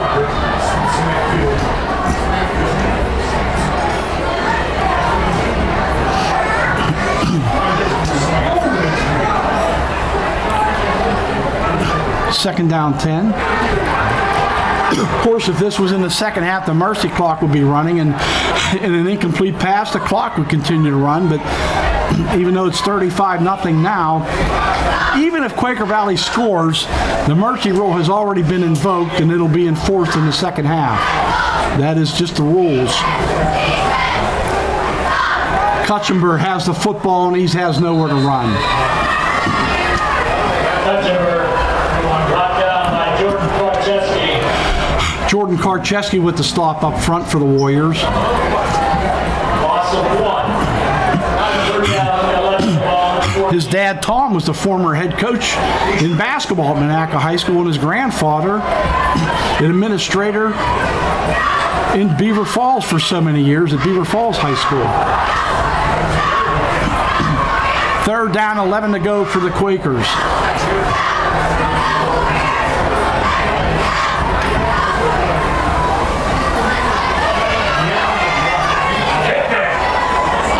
Second down 10. Of course, if this was in the second half, the mercy clock would be running, and in an incomplete pass, the clock would continue to run. But even though it's 35-0 now, even if Quaker Valley scores, the mercy rule has already been invoked, and it'll be enforced in the second half. That is just the rules. Kutchenberg has the football, and he has nowhere to run. Kutchenberg brought down by Jordan Korcheski. Jordan Karcheski with the stop up front for the Warriors. Loss of 1. Third down, 11 ball. His dad, Tom, was the former head coach in basketball at Monaca High School, and his grandfather, an administrator in Beaver Falls for so many years at Beaver Falls High School. Third down, 11 to go for the Quakers.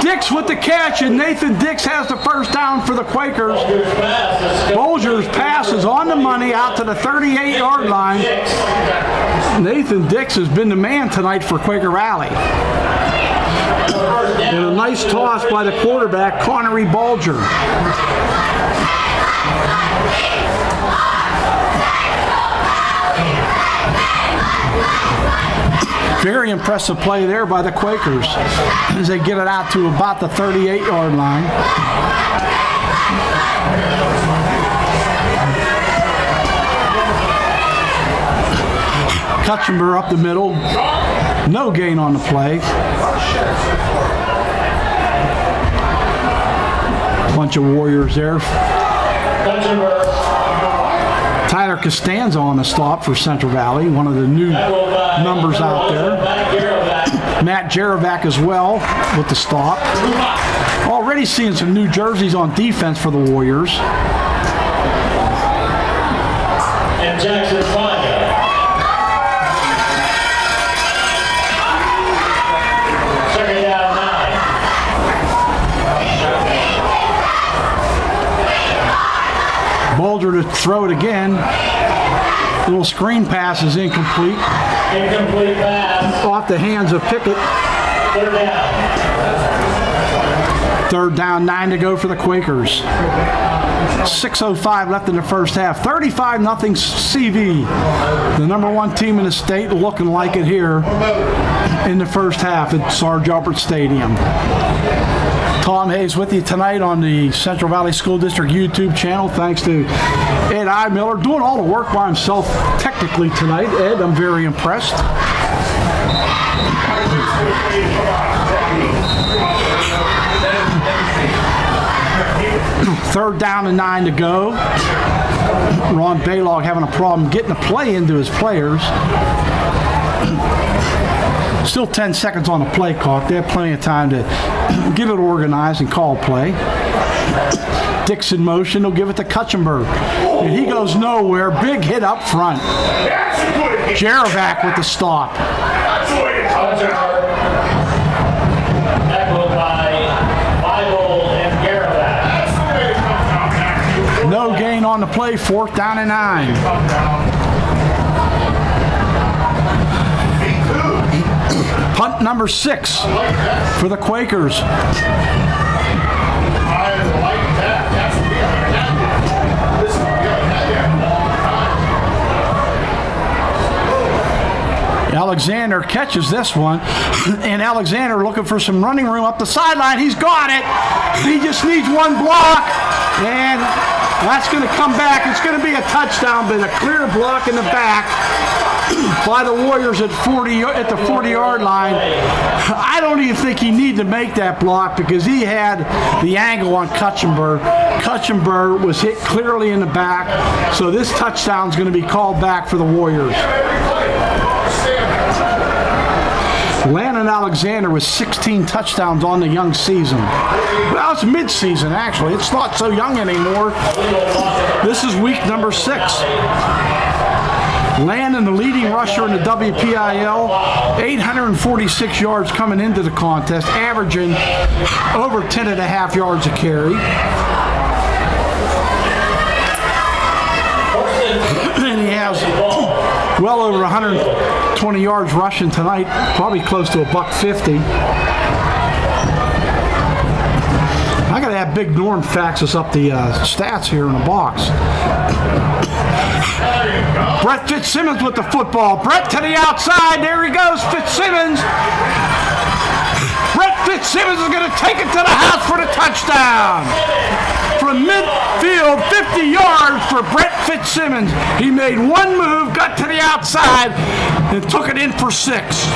Dix with the catch, and Nathan Dix has the first down for the Quakers. Bolger's pass is on the money out to the 38-yard line. Nathan Dix has been the man tonight for Quaker Valley. And a nice toss by the quarterback, Connery Bolger. Very impressive play there by the Quakers as they get it out to about the 38-yard line. Kutchenberg up the middle. No gain on the play. Bunch of Warriors there. Tyler Costanza on the stop for Central Valley, one of the new numbers out there. Matt Jerovac as well with the stop. Already seeing some new jerseys on defense for the Warriors. And Jackson Fonda. Second down 9. Bolger to throw it again. Little screen pass is incomplete. Incomplete pass. Off the hands of Pickett. Third down. Third down, 9 to go for the Quakers. 6:05 left in the first half. 35-0 CV. The #1 team in the state, looking like it here in the first half at Sarge Albert Stadium. Tom Hayes with you tonight on the Central Valley School District YouTube channel. Thanks to Ed I. Miller, doing all the work by himself technically tonight. Ed, I'm very impressed. Third down and 9 to go. Ron Baylog having a problem getting a play into his players. Still 10 seconds on the play clock. They have plenty of time to get it organized and call play. Dix in motion. They'll give it to Kutchenberg. And he goes nowhere. Big hit up front. Jerovac with the stop. Echoed on the play, 4th down and 9. Punt number 6 for the Quakers. Alexander catches this one, and Alexander looking for some running room up the sideline. He's got it. He just needs one block, and that's going to come back. It's going to be a touchdown, but a clear block in the back by the Warriors at the 40-yard line. I don't even think he needed to make that block because he had the angle on Kutchenberg. Kutchenberg was hit clearly in the back, so this touchdown is going to be called back for the Warriors. Landon Alexander with 16 touchdowns on the young season. Well, it's mid-season, actually. It's not so young anymore. This is week number 6. Landon, the leading rusher in the WPIL, 846 yards coming into the contest, averaging over 10.5 yards a carry. And he has well over 120 yards rushing tonight, probably close to $150. I gotta have Big Norm fax us up the stats here in the box. Brett Fitzsimmons with the football. Brett to the outside. There he goes, Fitzsimmons. Brett Fitzsimmons is going to take it to the house for the touchdown. From midfield, 50 yards for Brett Fitzsimmons. He made one move, got to the outside, and took it in for 6.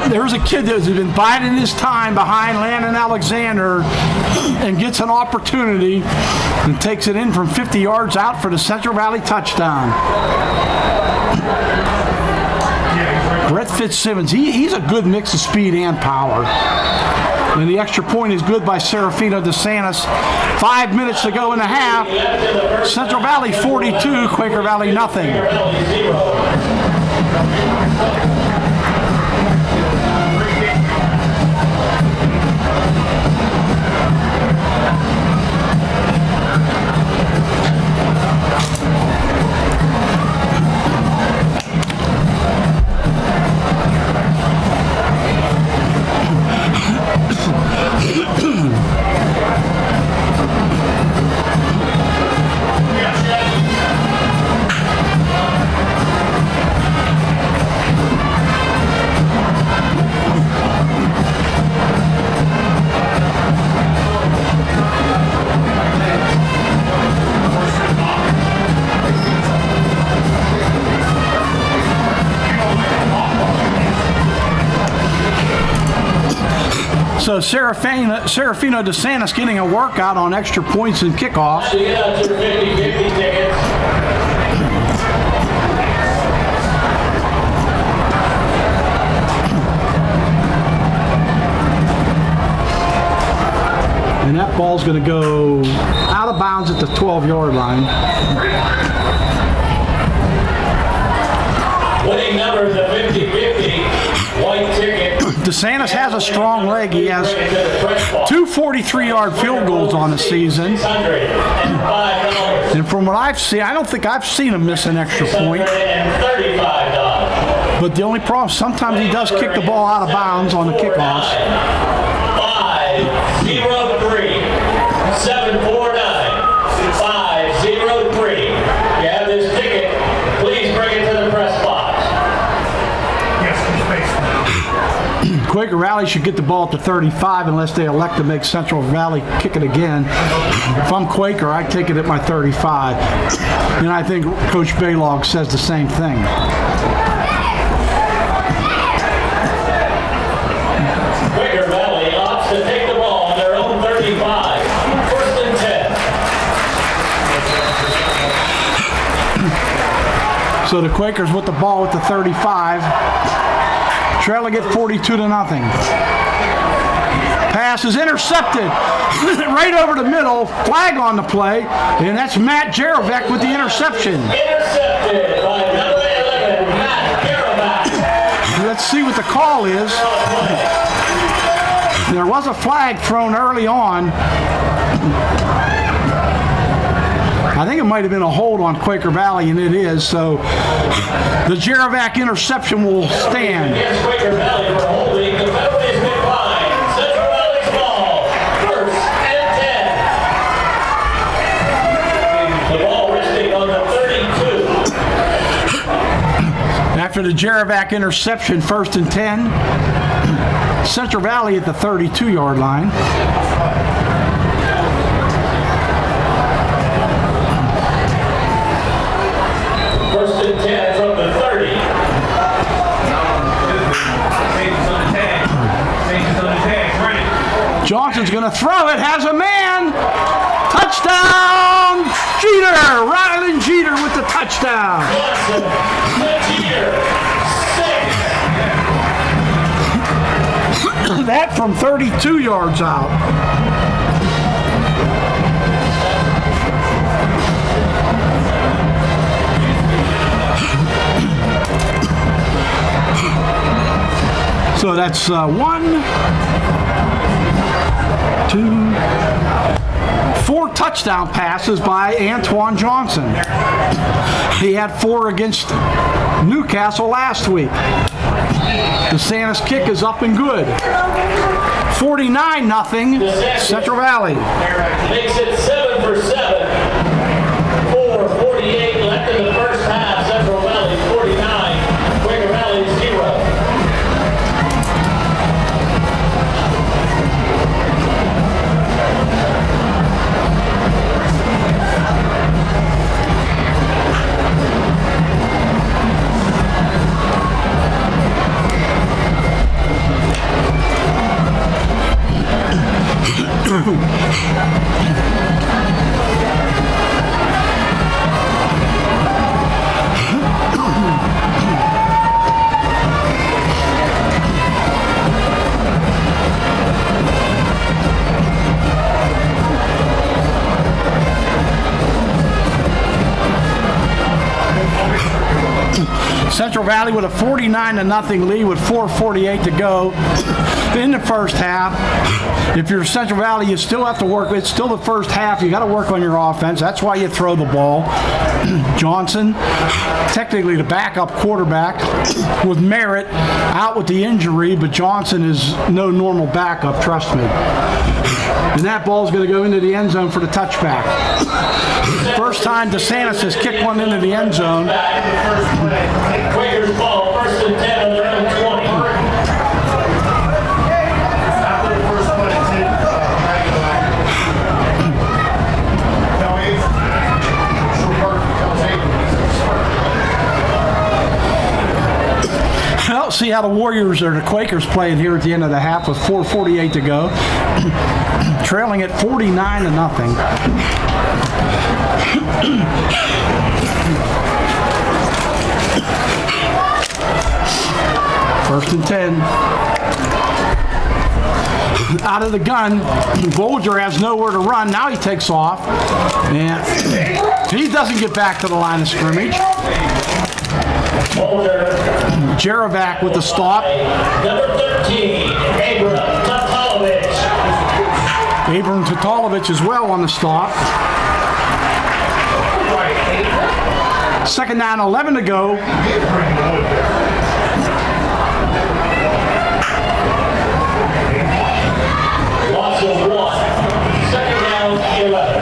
There's a kid that has been biding his time behind Landon Alexander and gets an opportunity and takes it in from 50 yards out for the Central Valley touchdown. Brett Fitzsimmons, he's a good mix of speed and power. And the extra point is good by Serafino DeSantis. 5 minutes to go in the half. Central Valley 42, Quaker Valley nothing. So Serafino DeSantis getting a workout on extra points and kickoffs. So get out your 50-50 tickets. And that ball's going to go out of bounds at the 12-yard line. Winning number is the 50-50 white ticket. DeSantis has a strong leg. He has 2 43-yard field goals on the season. And from what I've seen, I don't think I've seen him miss an extra point. But the only problem, sometimes he does kick the ball out of bounds on the kickoffs. 503 749 503. You have this ticket. Please bring it to the press box. Quaker Valley should get the ball at the 35 unless they elect to make Central Valley kick it again. If I'm Quaker, I take it at my 35. And I think Coach Baylog says the same thing. Quaker Valley opts to take the ball on their own 35. First and 10. So the Quakers with the ball at the 35. Trailing it 42-0. Pass is intercepted right over the middle. Flag on the play, and that's Matt Jarovac with the interception. Intercepted by number 11, Matt Jarovac. Let's Let's see what the call is. There was a flag thrown early on. I think it might have been a hold on Quaker Valley, and it is. So the Jerovac interception will stand. Against Quaker Valley for holding the penalties decline. Central Valley's ball. First and 10. The ball resting on the 32. After the Jerovac interception, first and 10. Central Valley at the 32-yard line. First and 10 from the 30. Johnson's going to throw it, has a man. Touchdown, Jeter. Rylan Jeter with the touchdown. Johnson, the Jeter, 6. That from 32 yards out. So that's 1, 2, 4 touchdown passes by Antoine Johnson. He had 4 against Newcastle last week. DeSantis' kick is up and good. 49-0 Central Valley. Makes it 7 for 7. 4:48 left in the first half. Central Valley 49. Quaker Valley 0. Central Valley with a 49-0 lead with 4:48 to go in the first half. If you're Central Valley, you still have to work. It's still the first half. You got to work on your offense. That's why you throw the ball. Johnson, technically the backup quarterback with Merritt out with the injury, but Johnson is no normal backup, trust me. And that ball is going to go into the end zone for the touchback. First time DeSantis has kicked one into the end zone. Quaker's ball, first and 10 on their own 20. After the first play, Well, see how the Warriors or the Quakers playing here at the end of the half with 4:48 to go. Trailing at 49-0. First and 10. Out of the gun, Bolger has nowhere to run. Now he takes off, and he doesn't get back to the line of scrimmage. Jerovac with the stop. Number 13, Abram Tatalovich. Abram Tatalovich as well on the stop. Second down, 11 to go. Loss of 1. Second down, 11.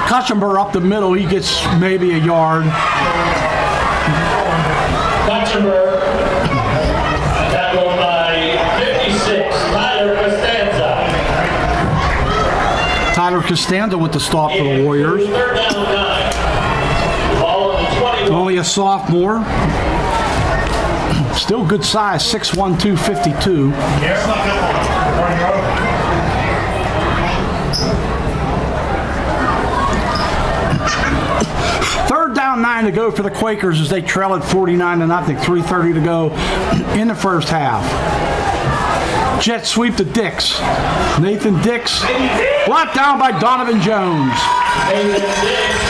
Kuchenberg up the middle, he gets maybe a yard. Kuchenberg, tackled by 56, Tyler Costanza. Tyler Costanza with the stop for the Warriors. Third down, 9. Ball on the 21. Only a sophomore. Still good size, 6'1", 252. Third down, 9 to go for the Quakers as they trail at 49-0, 3:30 to go in the first half. Jet sweep to Dix. Nathan Dix blocked down by Donovan Jones.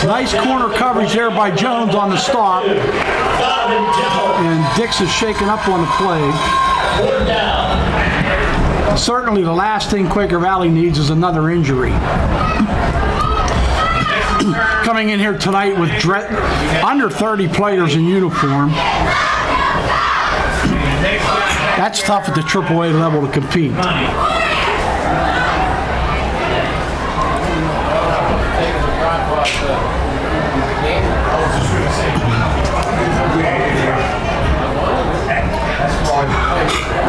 Nice corner coverage there by Jones on the stop. And Dix is shaken up on the play. Certainly the last thing Quaker Valley needs is another injury. Coming in here tonight with under 30 players in uniform. That's tough at the AAA level to compete.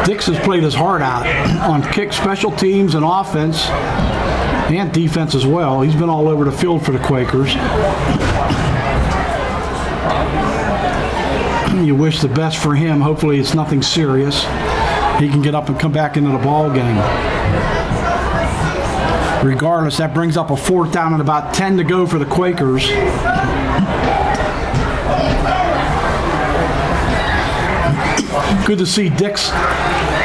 Dix has played his heart out on kick, special teams, and offense, and defense as well. He's been all over the field for the Quakers. You wish the best for him. Hopefully it's nothing serious. He can get up and come back into the ball game. Regardless, that brings up a 4th down and about 10 to go for the Quakers. Good to see Dix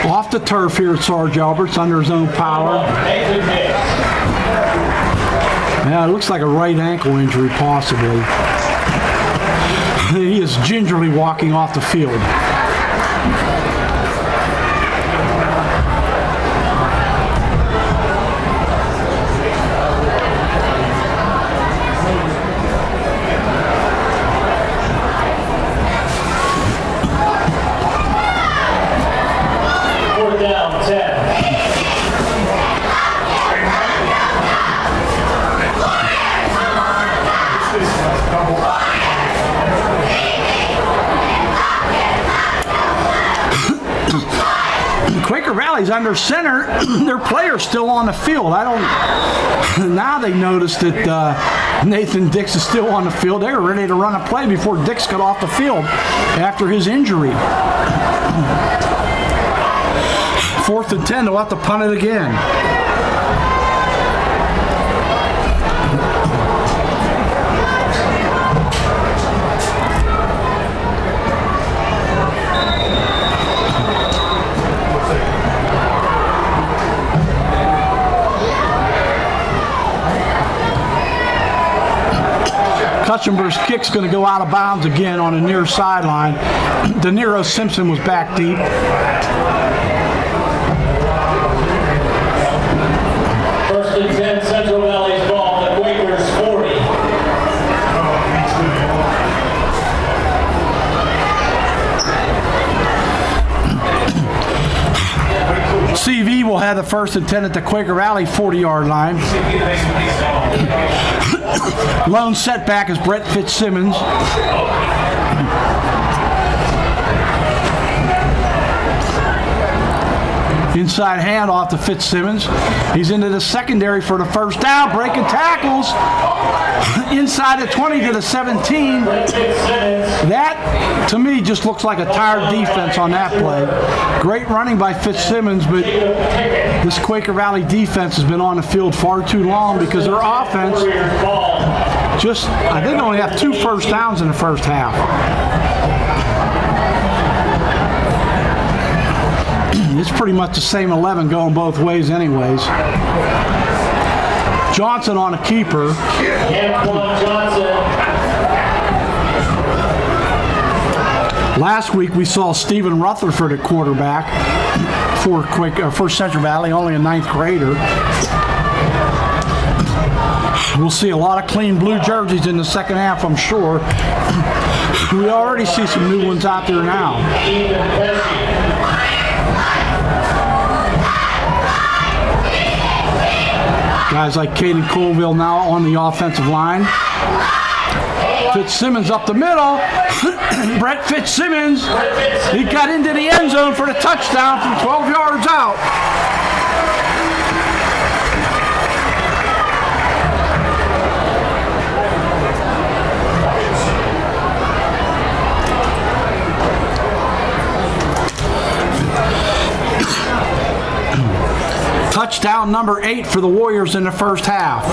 off the turf here at Sarge Alberts under his own power. Yeah, it looks like a right ankle injury possibly. He is gingerly walking off the field. Quaker Valley's under center. Their player's still on the field. Now they noticed that Nathan Dix is still on the field. They were ready to run a play before Dix got off the field after his injury. 4th and 10, they'll have to punt it again. Cutchenberg's kick's going to go out of bounds again on the near sideline. De Niro Simpson was back deep. First and 10, Central Valley's ball, the Quakers 40. CV will have the 1st and 10 at the Quaker Valley 40-yard line. Lone setback is Brett Fitzsimmons. Inside handoff to Fitzsimmons. He's into the secondary for the 1st down, breaking tackles. Inside the 20 to the 17. That, to me, just looks like a tired defense on that play. Great running by Fitzsimmons, but this Quaker Valley defense has been on the field far too long because their offense I think only have 2 first downs in the first half. It's pretty much the same 11 going both ways anyways. Johnson on a keeper. Last week we saw Stephen Rutherford at quarterback for Central Valley, only a 9th grader. We'll see a lot of clean blue jerseys in the second half, I'm sure. We already see some new ones out there now. Guys like Caden Colville now on the offensive line. Fitzsimmons up the middle. Brett Fitzsimmons, he got into the end zone for the touchdown from 12 yards out. Touchdown number 8 for the Warriors in the first half.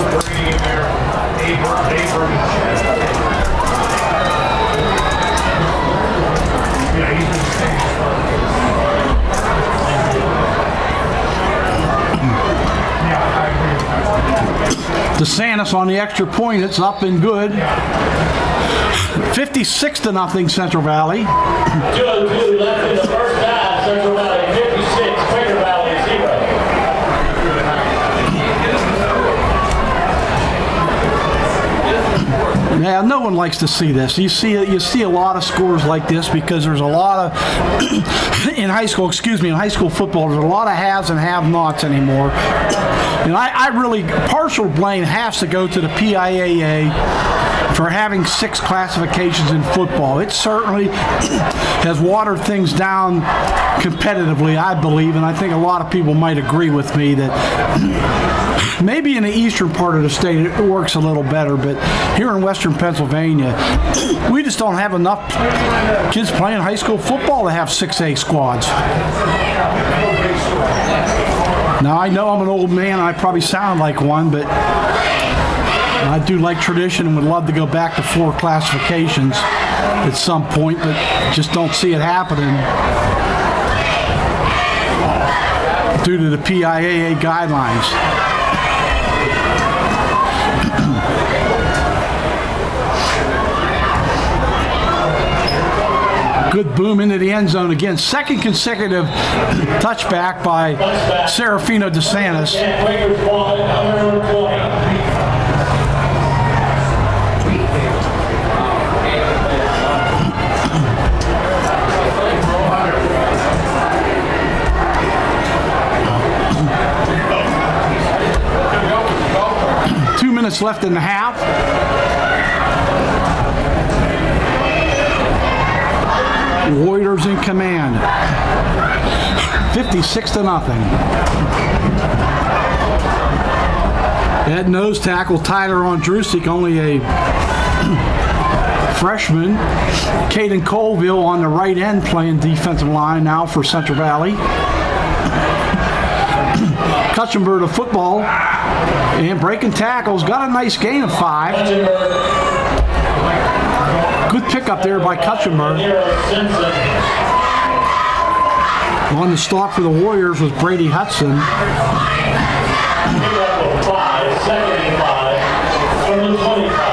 DeSantis on the extra point. It's up and good. 56-0 Central Valley. 2:02 left in the first half. Central Valley 56, Quaker Valley 0. Yeah, no one likes to see this. You see a lot of scores like this because there's a lot of in high school football. There's a lot of haves and have-nots anymore. And I really partial blame has to go to the PIAA for having 6 classifications in football. It certainly has watered things down competitively, I believe, and I think a lot of people might agree with me that maybe in the eastern part of the state it works a little better, but here in western Pennsylvania, we just don't have enough kids playing high school football to have 6A squads. Now, I know I'm an old man, and I probably sound like one, but I do like tradition and would love to go back to 4 classifications at some point, but just don't see it happening due to the PIAA guidelines. Good boom into the end zone again. Second consecutive touchback by Serafino DeSantis. Quakers ball under 20. Minutes left in the half. Warriors in command. 56-0. At nose tackle, Tyler Andrusik, only a freshman. Caden Colville on the right end playing defensive line now for Central Valley. Kutchenberg to football and breaking tackles. Got a nice gain of 5. Good pickup there by Kutchenberg. On the stop for the Warriors was Brady Hudson. 75 from the 25.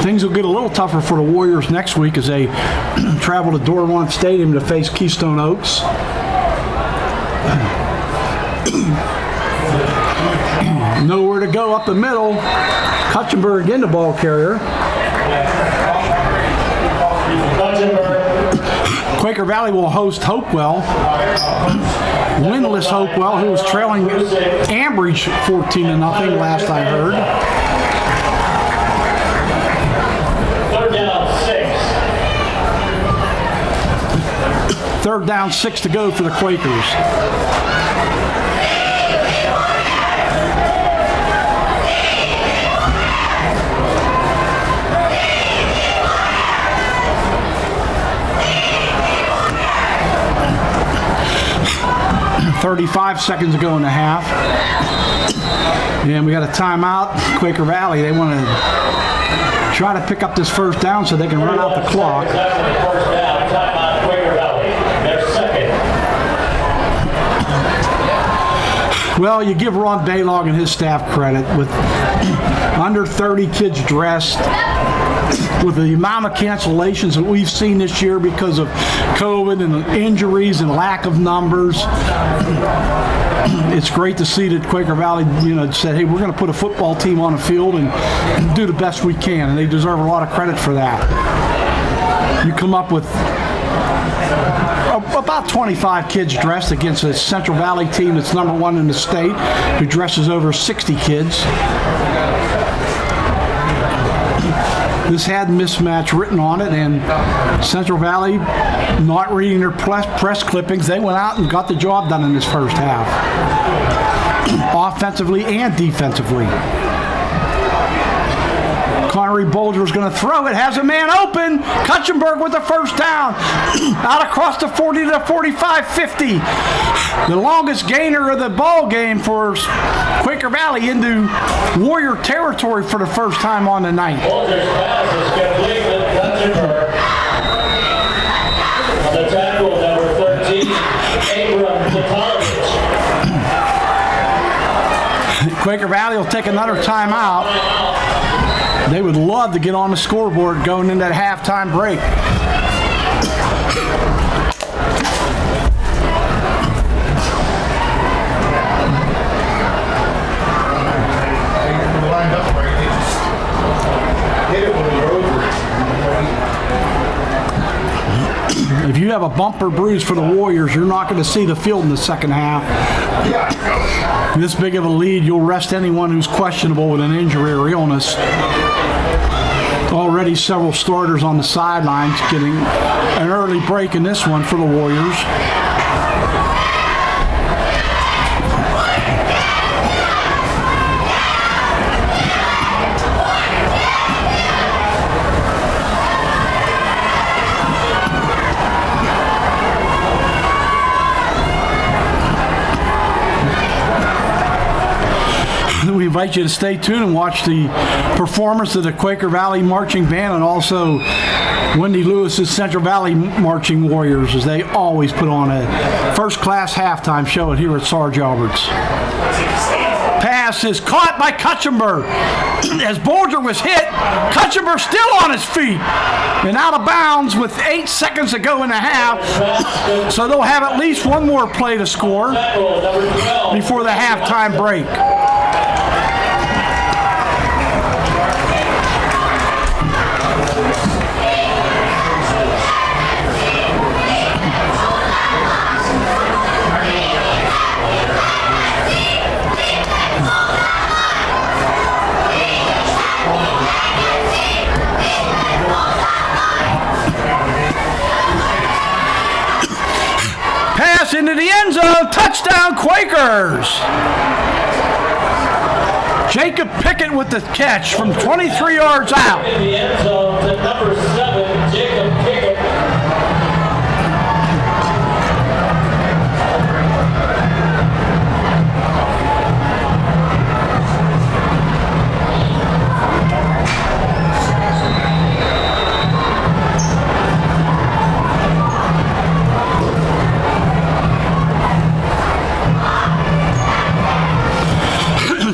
Things will get a little tougher for the Warriors next week as they travel to Dormont Stadium to face Keystone Oaks. Nowhere to go up the middle. Kutchenberg again, the ball carrier. Quaker Valley will host Hopewell. Winless Hopewell, who was trailing Ambridge 14-0 last I heard. Third down, 6 to go for the Quakers. "35 seconds to go in the half." And we got a timeout. Quaker Valley, they want to try to pick up this first down so they can run out the clock. Well, you give Ron Baylog and his staff credit with under 30 kids dressed, with the amount of cancellations that we've seen this year because of COVID and injuries and lack of numbers. It's great to see that Quaker Valley, said, hey, we're going to put a football team on the field and do the best we can, and they deserve a lot of credit for that. You come up with about 25 kids dressed against a Central Valley team that's #1 in the state, who dresses over 60 kids. This had mismatch written on it, and Central Valley, not reading their press clippings, they went out and got the job done in this first half, offensively and defensively. Connery Bolger's going to throw it. Has a man open. Kutchenberg with the first down. Out across the 40 to 45, 50. The longest gainer of the ball game for Quaker Valley into Warrior territory for the first time on the night. Bolger's pass is complete with Kutchenberg. On the tackle, number 13, Abram Tatalovich. Quaker Valley will take another timeout. They would love to get on the scoreboard going into that halftime break. They lined up right, they just hit it when we were over it. If you have a bumper bruise for the Warriors, you're not going to see the field in the second half. This big of a lead, you'll rest anyone who's questionable with an injury or illness. Already several starters on the sidelines getting an early break in this one for the Warriors. We invite you to stay tuned and watch the performance of the Quaker Valley Marching Band and also Wendy Lewis's Central Valley Marching Warriors, as they always put on a first-class halftime show here at Sarge Alberts. Pass is caught by Kutchenberg. As Bolger was hit, Kutchenberg still on his feet and out of bounds with 8 seconds to go in the half. So they'll have at least one more play to score before the halftime break. Pass into the end zone, touchdown Quakers! Jacob Pickett with the catch from 23 yards out. In the end zone to number 7, Jacob Pickett.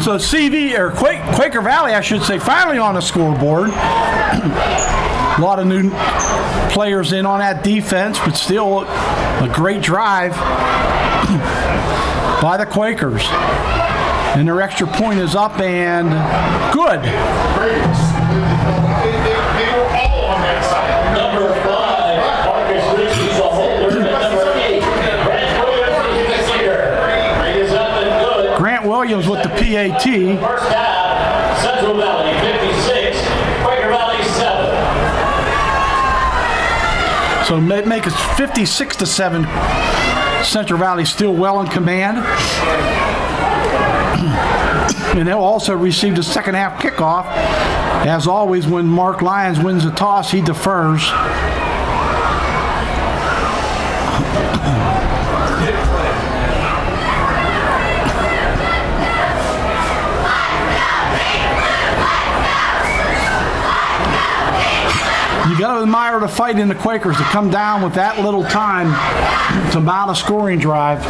So CV, or Quaker Valley, I should say, finally on the scoreboard. A lot of new players in on that defense, but still a great drive by the Quakers. And their extra point is up and good. They were all on that side. Number 5, Marcus Ritchie's the holder, and number 8, Grant Williams is the kicker. It is up and good. Grant Williams with the PAT. First half, Central Valley 56, Quaker Valley 7. So make it 56-7. Central Valley still well in command. And they'll also receive the second half kickoff. As always, when Mark Lyons wins the toss, he defers. You got to admire the fight in the Quakers to come down with that little time to mount a scoring drive.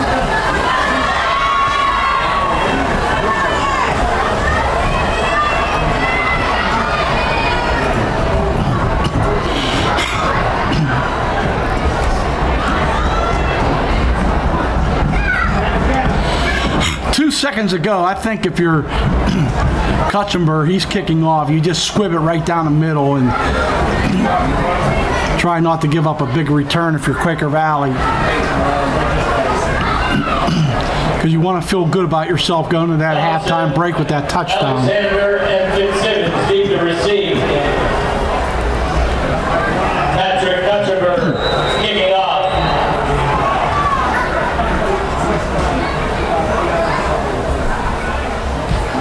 2 seconds ago, I think if you're Kutchenberg, he's kicking off, you just squib it right down the middle and try not to give up a big return if you're Quaker Valley. Because you want to feel good about yourself going to that halftime break with that touchdown. Alexander and Fitzsimmons need to receive. Patrick Kutchenberg kicking off.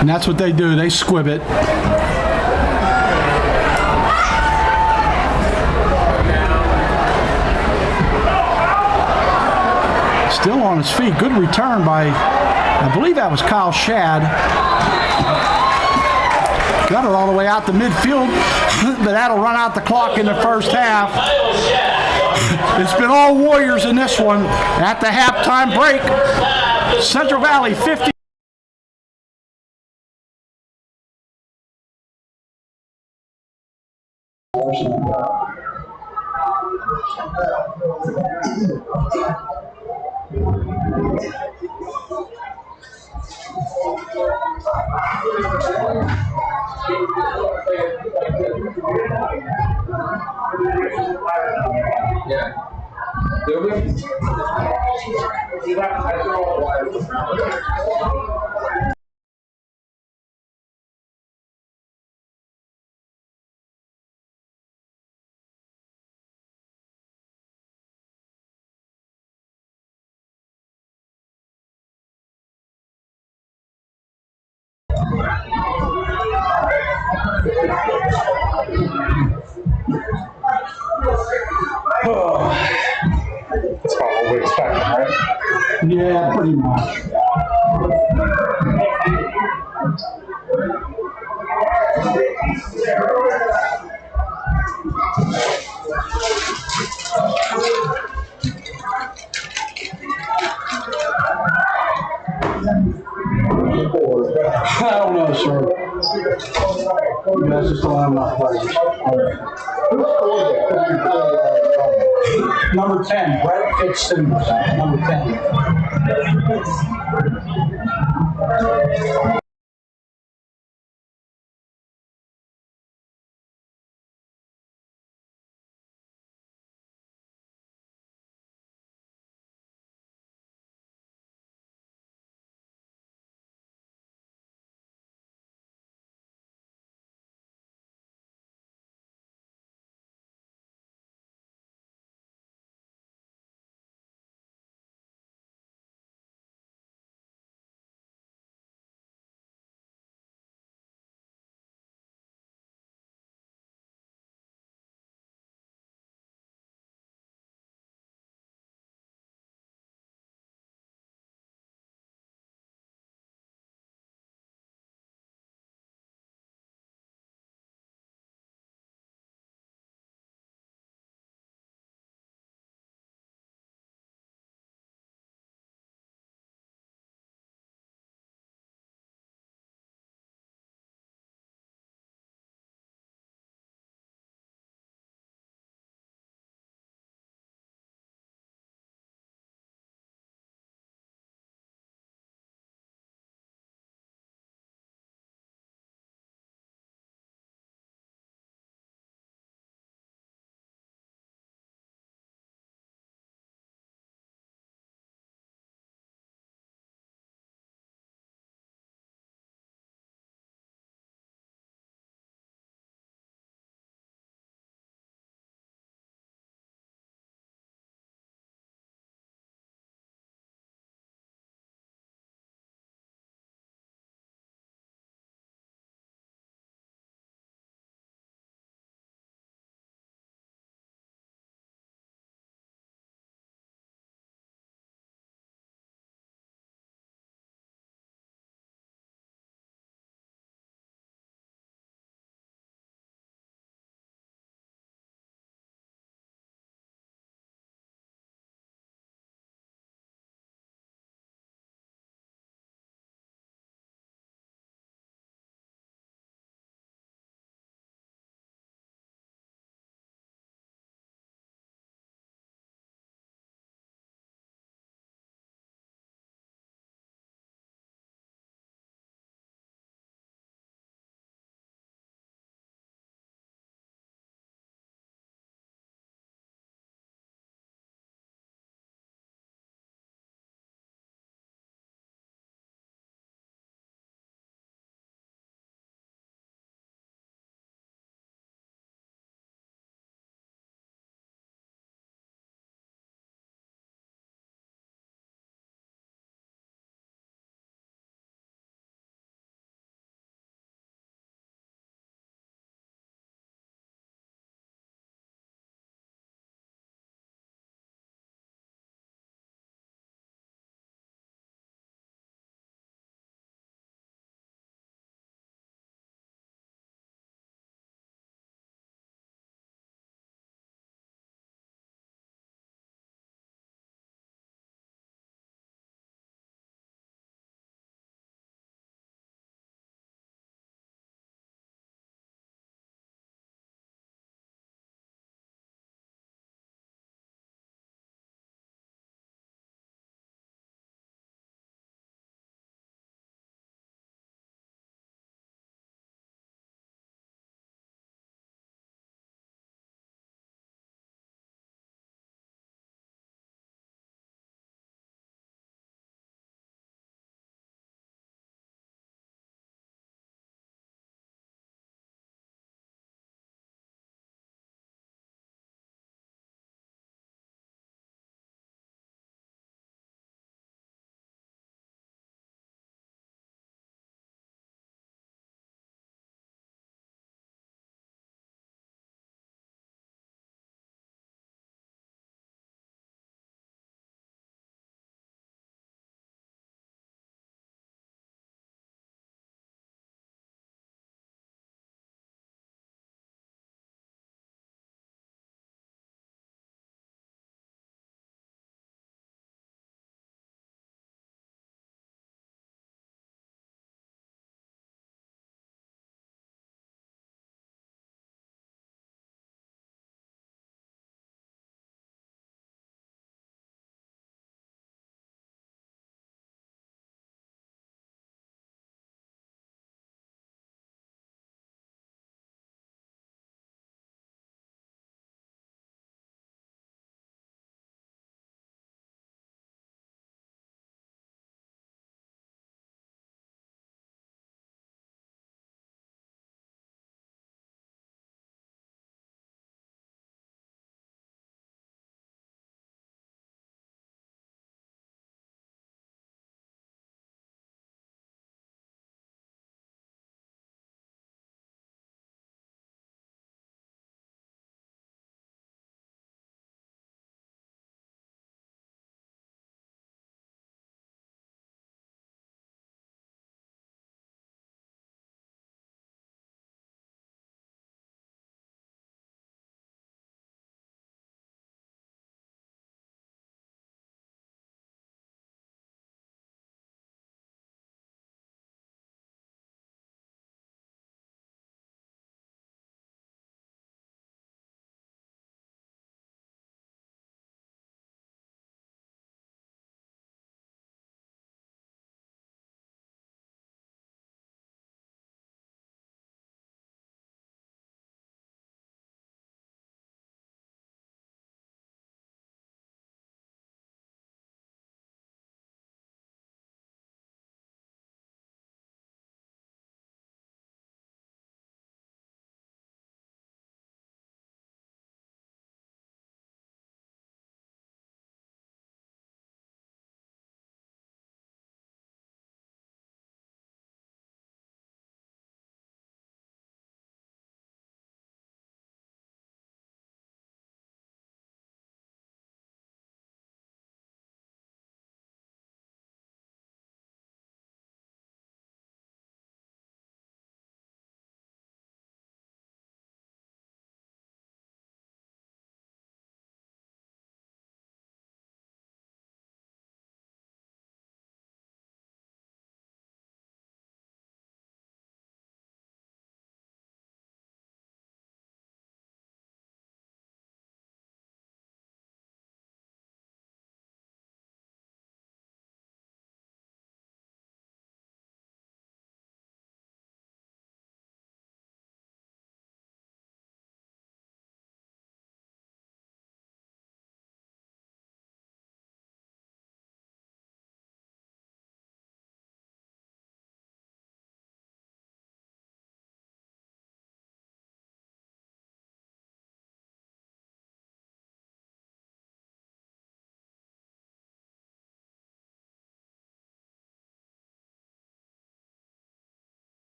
And that's what they do. They squib it. on his feet. Good return by, I believe that was Kyle Shad. Got it all the way out to midfield, but that'll run out the clock in the first half. It's been all Warriors in this one. At the halftime break, Central Valley 50. Yeah. Building? That's about what we expected, right? Yeah, pretty much. I don't know, sir. You guys just don't have enough players. Number 10, Brett Fitzsimmons. Number 10.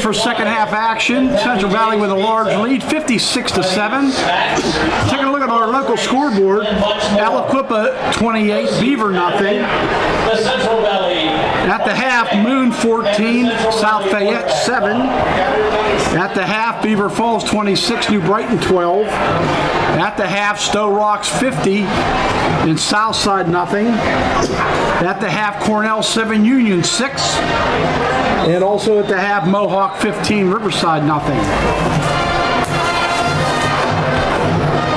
for second half action. Central Valley with a large lead, 56-7. Taking a look at our local scoreboard. Aliquippa 28, Beaver nothing. The Central Valley. At the half, Moon 14, South Fayette 7. At the half, Beaver Falls 26, New Brighton 12. At the half, Stowe Rocks 50 and Southside nothing. At the half, Cornell 7, Union 6. And also at the half, Mohawk 15, Riverside nothing.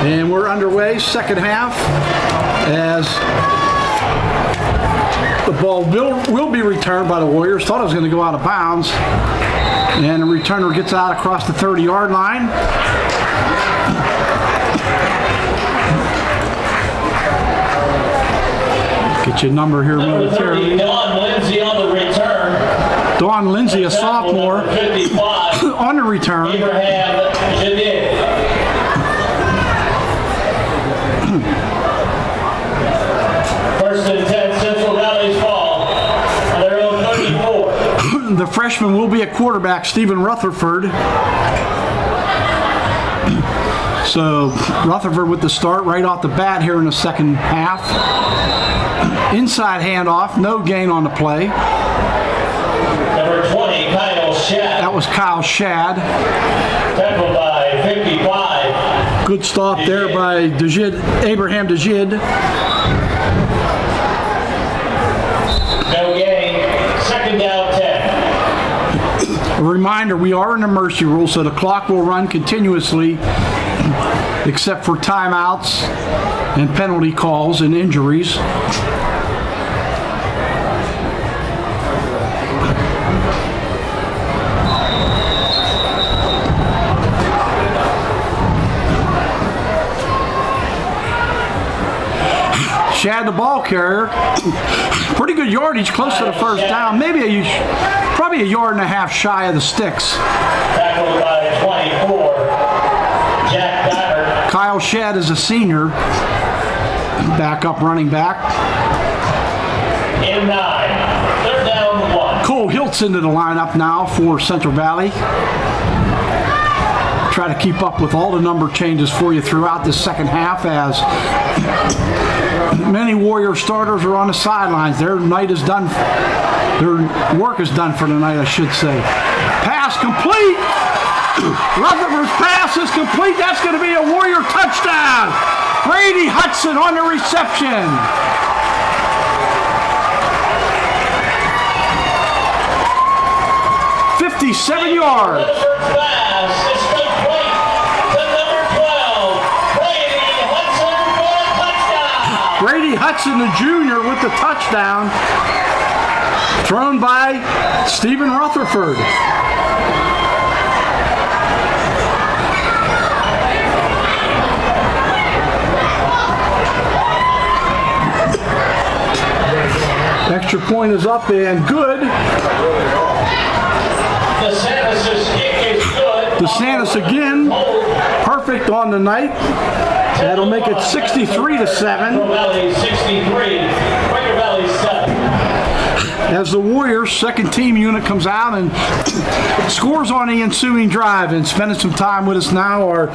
And we're underway, second half, as the ball will be returned by the Warriors. Thought it was going to go out of bounds. And the returner gets out across the 30-yard line. Get your number here momentarily. Don Lindsay on the return. Dawn Lindsay, a sophomore, 55. on the return. Abraham Jadid. First and 10, Central Valley's ball on their own 34. The freshman will be a quarterback, Stephen Rutherford. So Rutherford with the start right off the bat here in the second half. Inside handoff, no gain on the play. Number 20, Kyle Shad. That was Kyle Shad. Tackled by 55. Good stop there by Abraham Dejid. No gain. Second down 10. A reminder, we are in a mercy rule, so the clock will run continuously except for timeouts and penalty calls and injuries. Shad, the ball carrier, pretty good yardage, close to the first down. Maybe probably a yard and a half shy of the sticks. Tackled by 24. Jack Dyer. Kyle Shad is a senior, backup running back. In 9. Third down 1. Cole Hiltz into the lineup now for Central Valley. Try to keep up with all the number changes for you throughout this second half as many Warrior starters are on the sidelines. Their night is done. Their work is done for the night, I should say. Pass complete. Rutherford's pass is complete. That's going to be a Warrior touchdown. Brady Hudson on the reception. "57 yards. Rutherford's pass is complete to number 12, Brady Hudson for a touchdown. Brady Hudson, the junior, with the touchdown. Thrown by Stephen Rutherford. Extra point is up and good. DeSantis' kick is good. DeSantis again, perfect on the night. That'll make it 63-7. Central Valley 63, Quaker Valley 7. As the Warriors' second team unit comes out and scores on the ensuing drive. And spending some time with us now are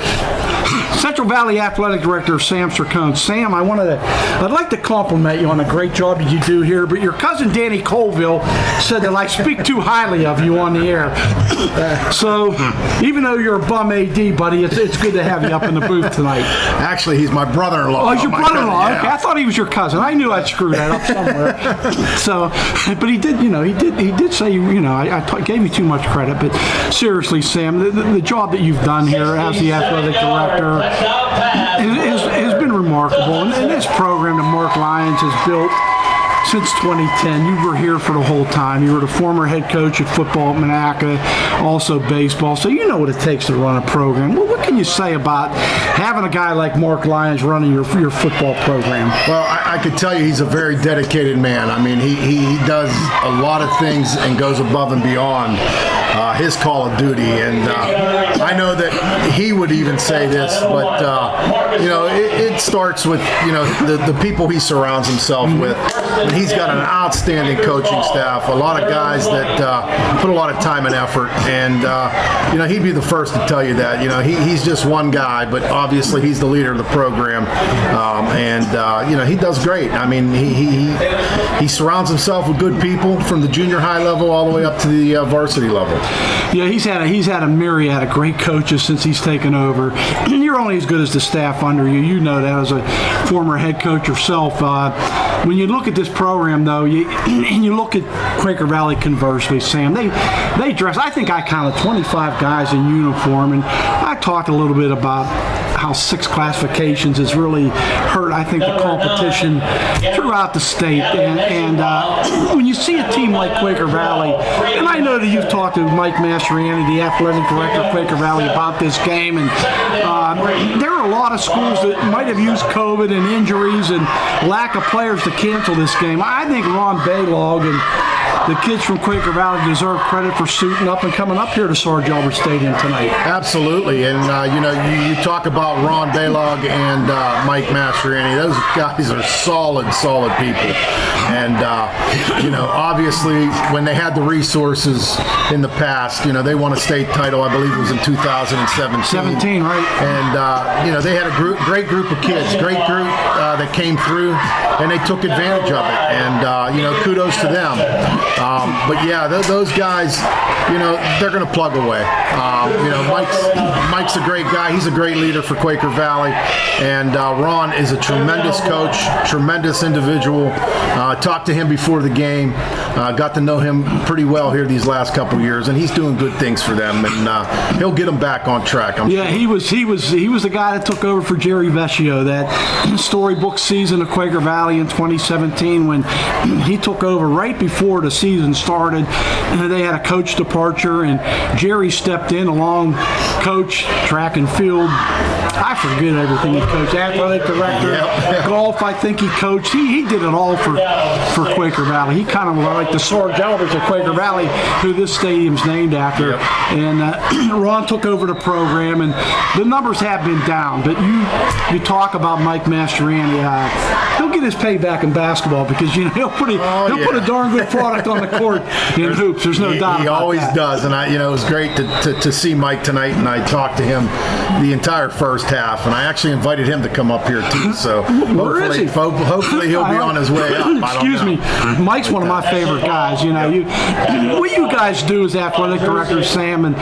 Central Valley Athletic Director Sam Sircone. Sam, I'd like to compliment you on the great job that you do here, but your cousin Danny Colville said that I speak too highly of you on the air. So even though you're a bum AD, buddy, it's good to have you up in the booth tonight. Actually, he's my brother-in-law. Oh, he's your brother-in-law. Yeah. Okay, I thought he was your cousin. I knew I'd screwed that up somewhere. So, but he did say, I gave you too much credit. But seriously, Sam, the job that you've done here as the athletic director has been remarkable. And this program that Mark Lyons has built since 2010, you were here for the whole time. You were the former head coach of football at Monaca, also baseball, so you know what it takes to run a program. Well, what can you say about having a guy like Mark Lyons running your football program? Well, I could tell you he's a very dedicated man. I mean, he does a lot of things and goes above and beyond. his Call of Duty. And I know that he would even say this, but it starts with the people he surrounds himself with. And he's got an outstanding coaching staff, a lot of guys that put a lot of time and effort, and he'd be the first to tell you that. He's just one guy, but obviously he's the leader of the program, and he does great. I mean, he surrounds himself with good people from the junior high level all the way up to the varsity level. Yeah, he's had a myriad of great coaches since he's taken over. You're only as good as the staff under you. You know that as a former head coach yourself. When you look at this program, though, and you look at Quaker Valley conversely, Sam, they dress. I think I counted 25 guys in uniform, and I talked a little bit about how 6 classifications has really hurt, I think, the competition throughout the state. And when you see a team like Quaker Valley, and I know that you've talked to Mike Mastriani, the athletic director of Quaker Valley, about this game, and there are a lot of schools that might have used COVID and injuries and lack of players to cancel this game. I think Ron Baylog and the kids from Quaker Valley deserve credit for suiting up and coming up here to Sarge Albert Stadium tonight. Absolutely, and you talk about Ron Baylog and Mike Mastriani. Those guys are solid people, and obviously when they had the resources in the past, they won a state title. I believe it was in 2017. 17, right? And they had a great group of kids, great group that came through, and they took advantage of it. And kudos to them. But yeah, those guys, they're going to plug away. Mike's a great guy. He's a great leader for Quaker Valley. And Ron is a tremendous coach, tremendous individual. Talked to him before the game. Got to know him pretty well here these last couple years, and he's doing good things for them. And he'll get them back on track. I'm sure. He was the guy that took over for Jerry Vecchio that storybook season of Quaker Valley in 2017 when he took over right before the season started. They had a coach departure, and Jerry stepped in along coach, track and field. I forget everything he coached. Athletic director, golf, I think he coached. He did it all for Quaker Valley. He kind of was like the Sarge Alberts of Quaker Valley, who this stadium's named after. Yep. And Ron took over the program, and the numbers have been down. But you talk about Mike Mastriani. He'll get his payback in basketball because he'll put a darn good product on the court in hoops. There's no doubt. He about always that. does, and it was great to see Mike tonight. And I talked to him the entire first half, and I actually invited him to come up here too. So hopefully he'll be on his way up. Excuse me, Mike's one of my favorite guys. What you guys do as athletic directors, Sam, and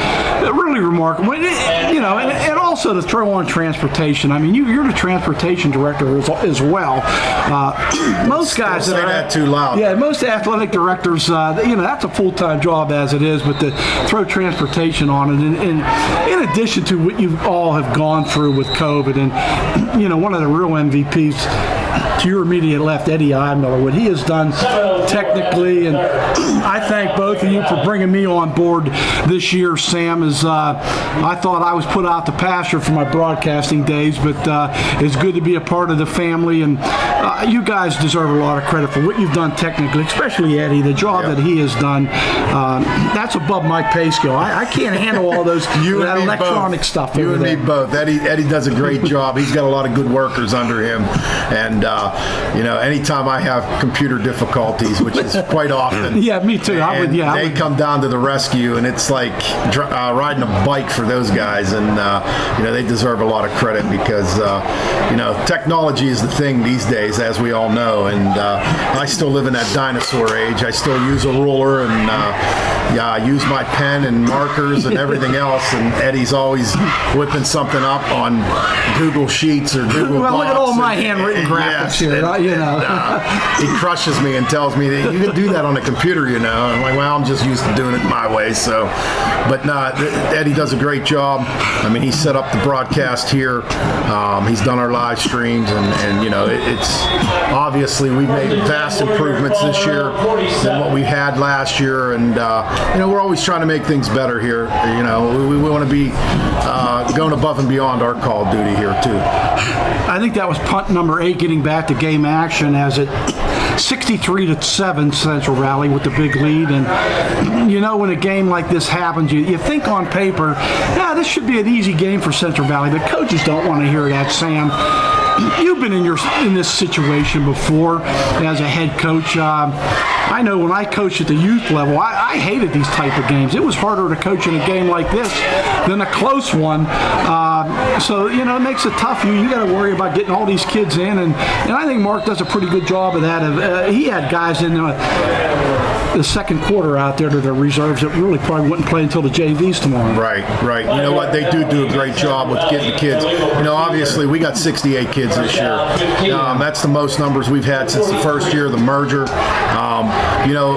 really remarkable. And also to throw on transportation. I mean, you're the transportation director as well. Most guys Don't say that too loud. Yeah, most athletic directors, that's a full-time job as it is, but to throw transportation on it, and in addition to what you all have gone through with COVID, and one of the real MVPs to your immediate left, Eddie Eimiller, what he has done technically, and I thank both of you for bringing me on board this year, Sam. I thought I was put out to pasture for my broadcasting days, but it's good to be a part of the family, and you guys deserve a lot of credit for what you've done technically, especially Eddie, the job that he has done. That's above my pay scale. I can't handle all those that electronic stuff. You and me both. Eddie does a great job. He's got a lot of good workers under him, and anytime I have computer difficulties, which is quite often. Yeah, me too. They come down to the rescue, and it's like riding a bike for those guys, and they deserve a lot of credit because technology is the thing these days, as we all know, and I still live in that dinosaur age. I still use a ruler, and I use my pen and markers and everything else, and Eddie's always whipping something up on Google Sheets or Google Docs. Look at all my handwritten graphics here. He crushes me and tells me that you can do that on a computer, I'm like, well, I'm just used to doing it my way. So, but no, Eddie does a great job. I mean, he set up the broadcast here. He's done our live streams, and it's obviously we've made vast improvements this year than what we had last year, and we're always trying to make things better here. We want to be going above and beyond our call of duty here too. I think that was punt number 8, getting back to game action as it 63-7 Central Valley with the big lead. And you know, when a game like this happens, you think on paper, yeah, this should be an easy game for Central Valley, but coaches don't want to hear that, Sam. You've been in this situation before as a head coach. I know when I coached at the youth level, I hated these type of games. It was harder to coach in a game like this than a close one. So, you know, it makes it tough. You got to worry about getting all these kids in, and I think Mark does a pretty good job of that. He had guys in the second quarter out there that are reserves that really probably wouldn't play until the JVs tomorrow. Right. You know what? They do a great job with getting the kids. You know, obviously we got 68 kids this year. That's the most numbers we've had since the first year of the merger. You know,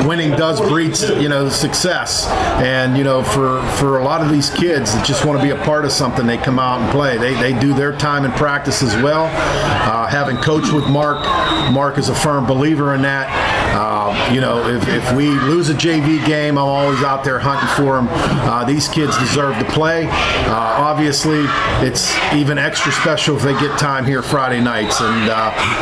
winning does breed, you know, success. And, you know, for a lot of these kids that just want to be a part of something, they come out and play. They do their time in practice as well. Having coached with Mark is a firm believer in that. You know, if we lose a JV game, I'm always out there hunting for them. These kids deserve to play. Obviously, it's even extra special if they get time here Friday nights. And,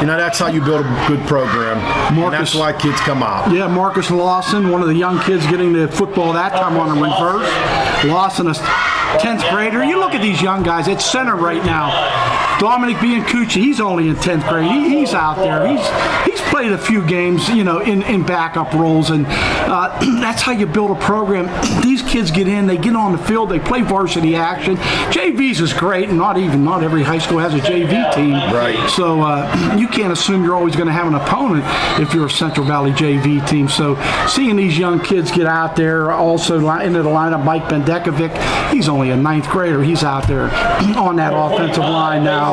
you know, that's how you build a good program. And that's why kids come out. Yeah, Marcus Lawson, one of the young kids getting to football that time on a reverse. Lawson, a 10th grader. You look at these young guys at center right now. Dominic Biancucci, he's only in 10th grade. He's out there. He's played a few games, you know, in backup roles, and that's how you build a program. These kids get in, they get on the field, they play varsity action. JVs is great, and not every high school has a JV team. Right. So you can't assume you're always going to have an opponent if you're a Central Valley JV team. So seeing these young kids get out there, also into the lineup, Mike Bendekovic, he's only a 9th grader. He's out there on that offensive line now.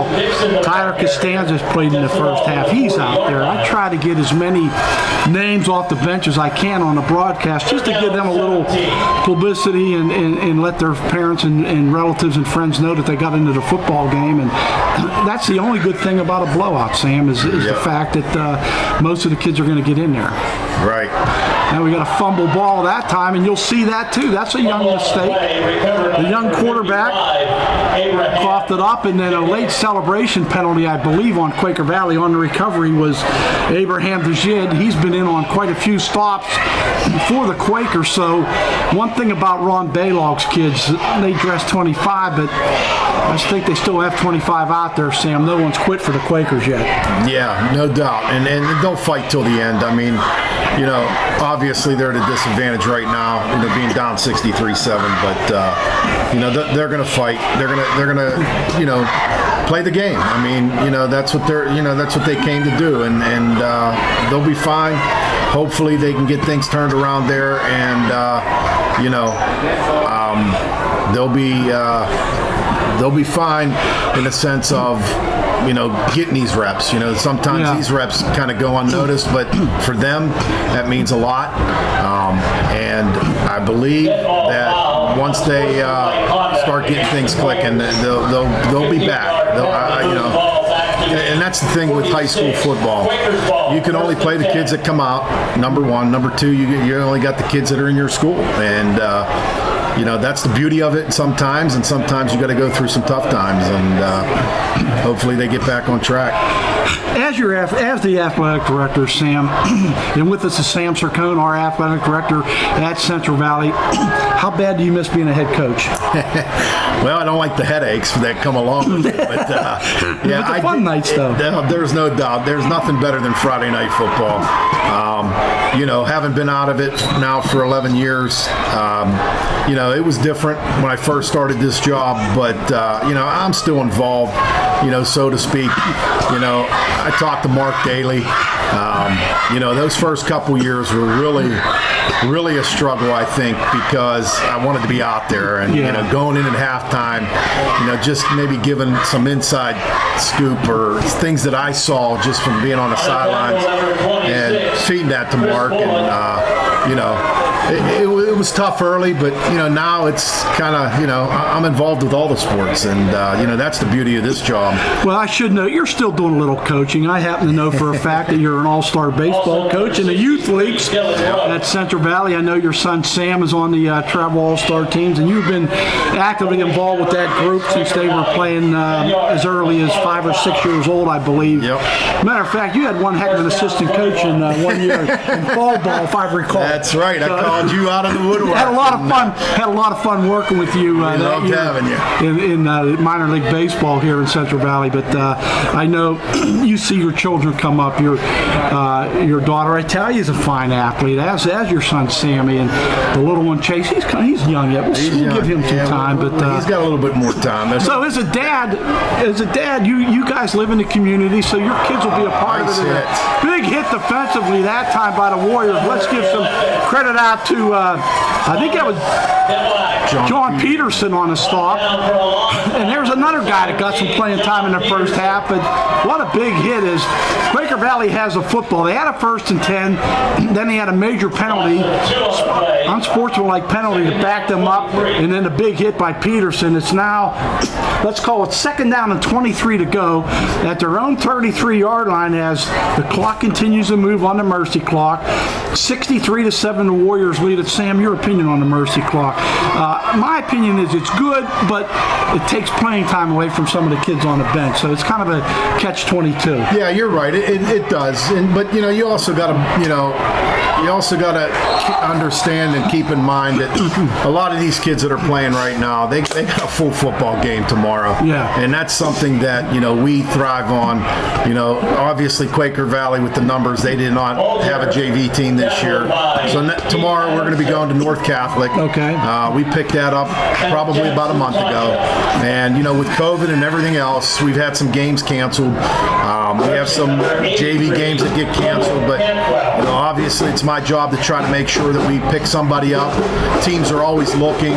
Tyler Costanza's played in the first half. He's out there. I try to get as many names off the bench as I can on the broadcast just to give them a little publicity and let their parents and relatives and friends know that they got into the football game. And that's the only good thing about a blowout, Sam, is the fact that most of the kids are going to get in there. Right. Now we got a fumble ball that time, and you'll see that too. That's a young mistake. The young quarterback coughed it up, and then a late celebration penalty, I believe, on Quaker Valley on the recovery was Abraham DeJid. He's been in on quite a few stops for the Quakers. So one thing about Ron Baylog's kids, they dress 25, but I think they still have 25 out there, Sam. No one's quit for the Quakers yet. Yeah, no doubt. And don't fight till the end. I mean, you know, obviously they're at a disadvantage right now, you know, being down 63-7, but you know, they're going to fight. They're going to, you know, play the game. I mean, you know, that's what they came to do, and they'll be fine. Hopefully they can get things turned around there, and you know, they'll be fine in the sense of, you know, getting these reps. You know, sometimes these reps kind of go unnoticed, but for them, that means a lot. And I believe that once they start getting things clicking, they'll be back. You know, and that's the thing with high school football. You can only play the kids that come out, number one. Number two, you only got the kids that are in your school. And you know, that's the beauty of it sometimes, and sometimes you got to go through some tough times, and hopefully they get back on track. As the athletic director, Sam, and with us is Sam Sircone, our athletic director at Central Valley, how bad do you miss being a head coach? Well, I don't like the headaches that come along with it, but yeah, but the fun nights, though. There's no doubt. There's nothing better than Friday night football. You know, having been out of it now for 11 years, you know, it was different when I first started this job, but you know, I'm still involved, you know, so to speak. You know, I talk to Mark daily. You know, those first couple years were really a struggle, I think, because I wanted to be out there and, you know, going in at halftime, you know, just maybe giving some inside scoop or things that I saw just from being on the sidelines and feeding that to Mark. And, you know, it was tough early, but now it's kind of I'm involved with all the sports, and that's the beauty of this job. Well, I should know you're still doing a little coaching. I happen to know for a fact that you're an all-star baseball coach in the youth leagues at Central Valley. I know your son Sam is on the travel all-star teams, and you've been actively involved with that group since they were playing as early as 5 or 6 years old, I believe. Yep. Matter of fact, you had one heck of an assistant coach in 1 year in fall ball, if I recall. That's right. I called you out of the woodwork. Had a lot of fun. Had a lot of fun working with you. Loved having you in minor league baseball here in Central Valley. But I know you see your children come up. Your daughter, I tell you, is a fine athlete. As your son Sammy, and the little one Chase. He's young yet. We'll give him some time. But he's got a little bit more time. So as a dad, you guys live in the community, so your kids will be a part of it. Big hit defensively that time by the Warriors. Let's give some credit out to I think that was John Peterson on a stop. And there's another guy that got some playing time in the first half. But what a big hit is Quaker Valley has a football. They had a 1st and 10. Then they had a major penalty, unsportsmanlike penalty to back them up. And then a big hit by Peterson. It's now, let's call it 2nd down and 23 to go at their own 33-yard line as the clock continues to move on the mercy clock. 63-7 the Warriors lead it. Sam, your opinion on the mercy clock? My opinion is it's good, but it takes playing time away from some of the kids on the bench. So it's kind of a catch-22. Yeah, you're right. It does. But you also got to understand and keep in mind that a lot of these kids that are playing right now, they got a full football game tomorrow. Yeah. And that's something that we thrive on. Obviously Quaker Valley with the numbers, they did not have a JV team this year. So tomorrow we're going to be going to North Catholic. Okay. We picked that up probably about a month ago. And with COVID and everything else, we've had some games canceled. We have some JV games that get canceled, but obviously it's my job to try to make sure that we pick somebody up. Teams are always looking,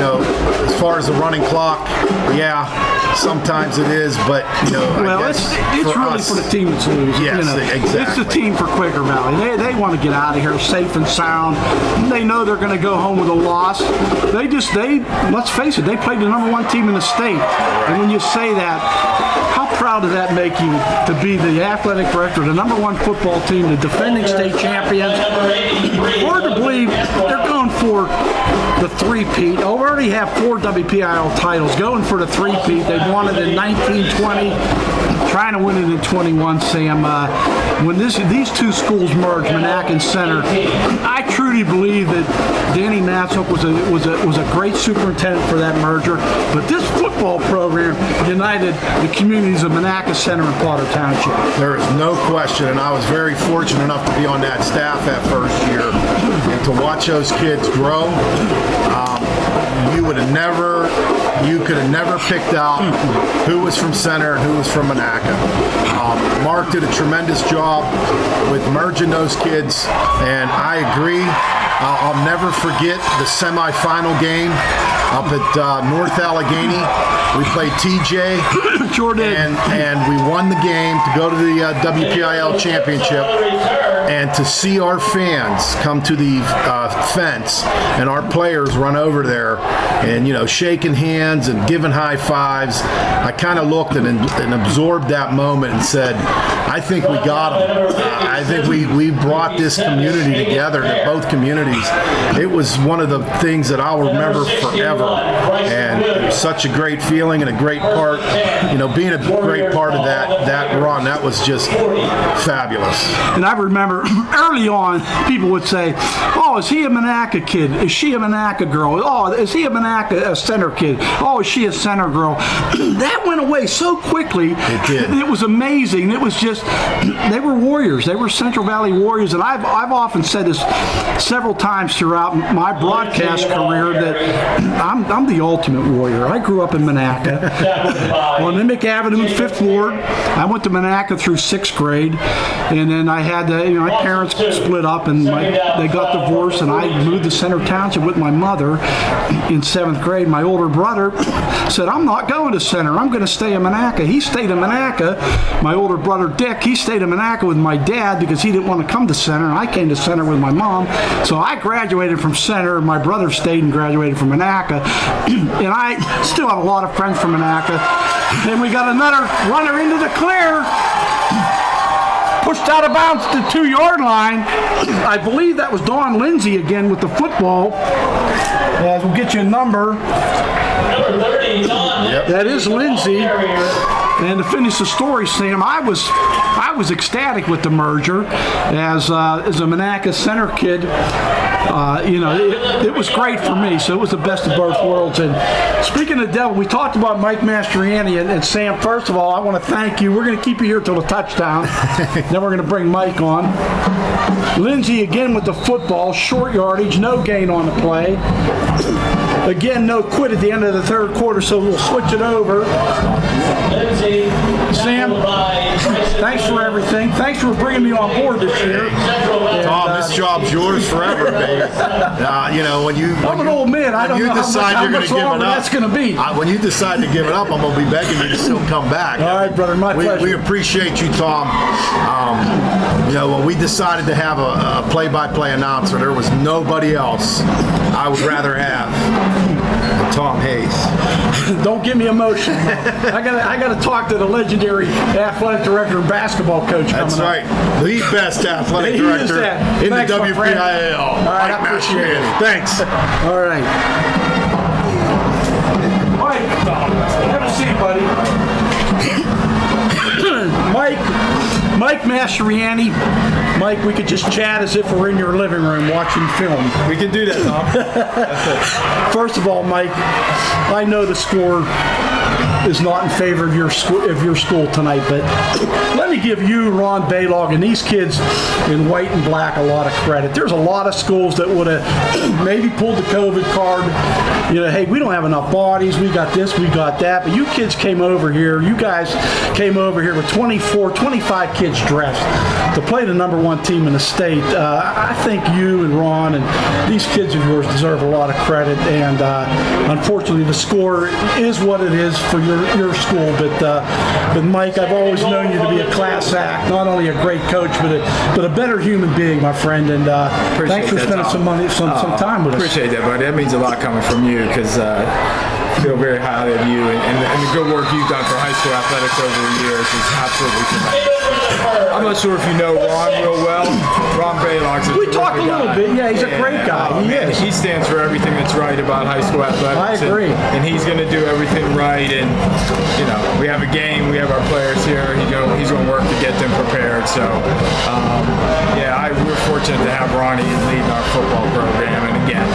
as far as the running clock, sometimes it is, but well, it's really for the team that's losing. Yes, exactly. It's the team for Quaker Valley. They want to get out of here safe and sound. They know they're going to go home with a loss. Let's face it, they played the #1 team in the state. Right. And when you say that, how proud does that make you to be the athletic director, the #1 football team, the defending state champions? Hard to believe they're going for the three-peat. They already have 4 WPIL titles, going for the three-peat. They've won it in 1920, trying to win it in 21, Sam. When these two schools merged, Monaca and Center, I truly believe that Danny Matsup was a great superintendent for that merger. But this football program united the communities of Monaca, Center, and Potter Township. There is no question, and I was very fortunate enough to be on that staff that first year and to watch those kids grow. You could have never picked out who was from Center and who was from Monaca. Mark did a tremendous job with merging those kids, and I agree. I'll never forget the semifinal game up at North Allegheny. We played TJ, sure did. and we won the game to go to the WPIL championship. And to see our fans come to the fence and our players run over there and, shaking hands and giving high fives, I kind of looked and absorbed that moment and said, I think we got them. I think we brought this community together, both communities. It was one of the things that I'll remember forever. And it was such a great feeling and a great part, being a great part of that run. That was just fabulous. And I remember early on, people would say, oh, is he a Monaca kid? Is she a Monaca girl? Oh, is he a Center kid? Oh, is she a Center girl? That went away so quickly. It did. It was amazing. It was just, they were Warriors. They were Central Valley Warriors. And I've often said this several times throughout my broadcast career that I'm the ultimate Warrior. I grew up in Monaca on Nimick Avenue, 5th Ward. I went to Monaca through 6th grade. And then I had my parents split up and they got divorced, and I moved to Center Township with my mother in 7th grade. My older brother said, I'm not going to Center. I'm going to stay in Monaca. He stayed in Monaca. My older brother Dick Vic. He stayed in Monaco with my dad because he didn't want to come to Center, and I came to Center with my mom. So I graduated from Center. My brother stayed and graduated from Monaco. And I still have a lot of friends from Monaco. Then we got another runner into the clear. Pushed out of bounds to the 2-yard line. I believe that was Don Lindsay again with the football. As we'll get you a number. Number 30, Don. Yep. That is Lindsay. And to finish the story, Sam, I was ecstatic with the merger as a Monaco Center kid. It was great for me, so it was the best of both worlds. And speaking of devil, we talked about Mike Mastriani, and Sam, first of all, I want to thank you. We're going to keep you here till the touchdown. Then we're going to bring Mike on. Lindsay again with the football, short yardage, no gain on the play. Again, no quit at the end of the third quarter, so we'll switch it over. Sam, thanks for everything. Thanks for bringing me on board this year. Tom, this job's yours forever, baby. I'm an old man. I don't know how much longer that's going to be. When you decide to give it up, I'm going to be begging you to still come back. All right, brother, my pleasure. We appreciate you, Tom. When we decided to have a play-by-play announcer, there was nobody else I would rather have than Tom Hayes. Don't get me emotional. I got to talk to the legendary athletic director and basketball coach coming That's up. right. The best athletic He is director that. in Thanks, the my friend. WPIAL. All right, I appreciate it. Thanks. All right. Mike, have a seat, buddy. Mike Mastriani. Mike, we could just chat as if we're in your living room watching film. We can do that, Tom. First of all, Mike, I know the score is not in favor of your school tonight, but let me give you, Ron Baylog, and these kids in white and black a lot of credit. There's a lot of schools that would have maybe pulled the COVID card. Hey, we don't have enough bodies. We got this, we got that. But you kids came over here. You guys came over here with 24, 25 kids dressed to play the number one team in the state. I think you and Ron and these kids of yours deserve a lot of credit. And unfortunately, the score is what it is for your school. But Mike, I've always known you to be a class act, not only a great coach, but a better human being, my friend. And thanks for spending some time with us. Appreciate that, buddy. That means a lot coming from you because I feel very highly of you and the good work you've done for high school athletics over the years is absolutely tremendous. I'm not sure if you know Ron real well. Ron Baylog's a We talk a terrific little guy. bit. Yeah, he's a great guy. He is. He stands for everything that's right about high school athletics. I agree. And he's going to do everything right. And, we have a game. We have our players here. He's going to work to get them prepared. So, we're fortunate to have Ronnie leading our football program. And again,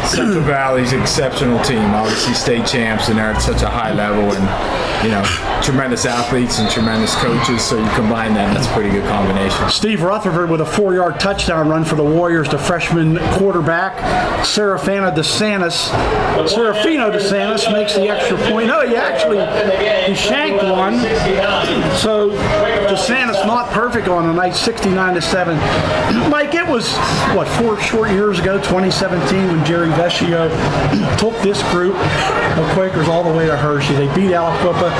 Central Valley's an exceptional team. Obviously, state champs, and they're at such a high level. And, tremendous athletes and tremendous coaches. So you combine that, that's a pretty good combination. Steve Rutherford with a 4-yard touchdown run for the Warriors. The freshman quarterback, Serafino DeSantis makes the extra point. No, he shanked one. So DeSantis not perfect on a nice 69-7. Mike, it was 4 short years ago, 2017, when Jerry Vescio took this group of Quakers all the way to Hershey. They beat Aliquippa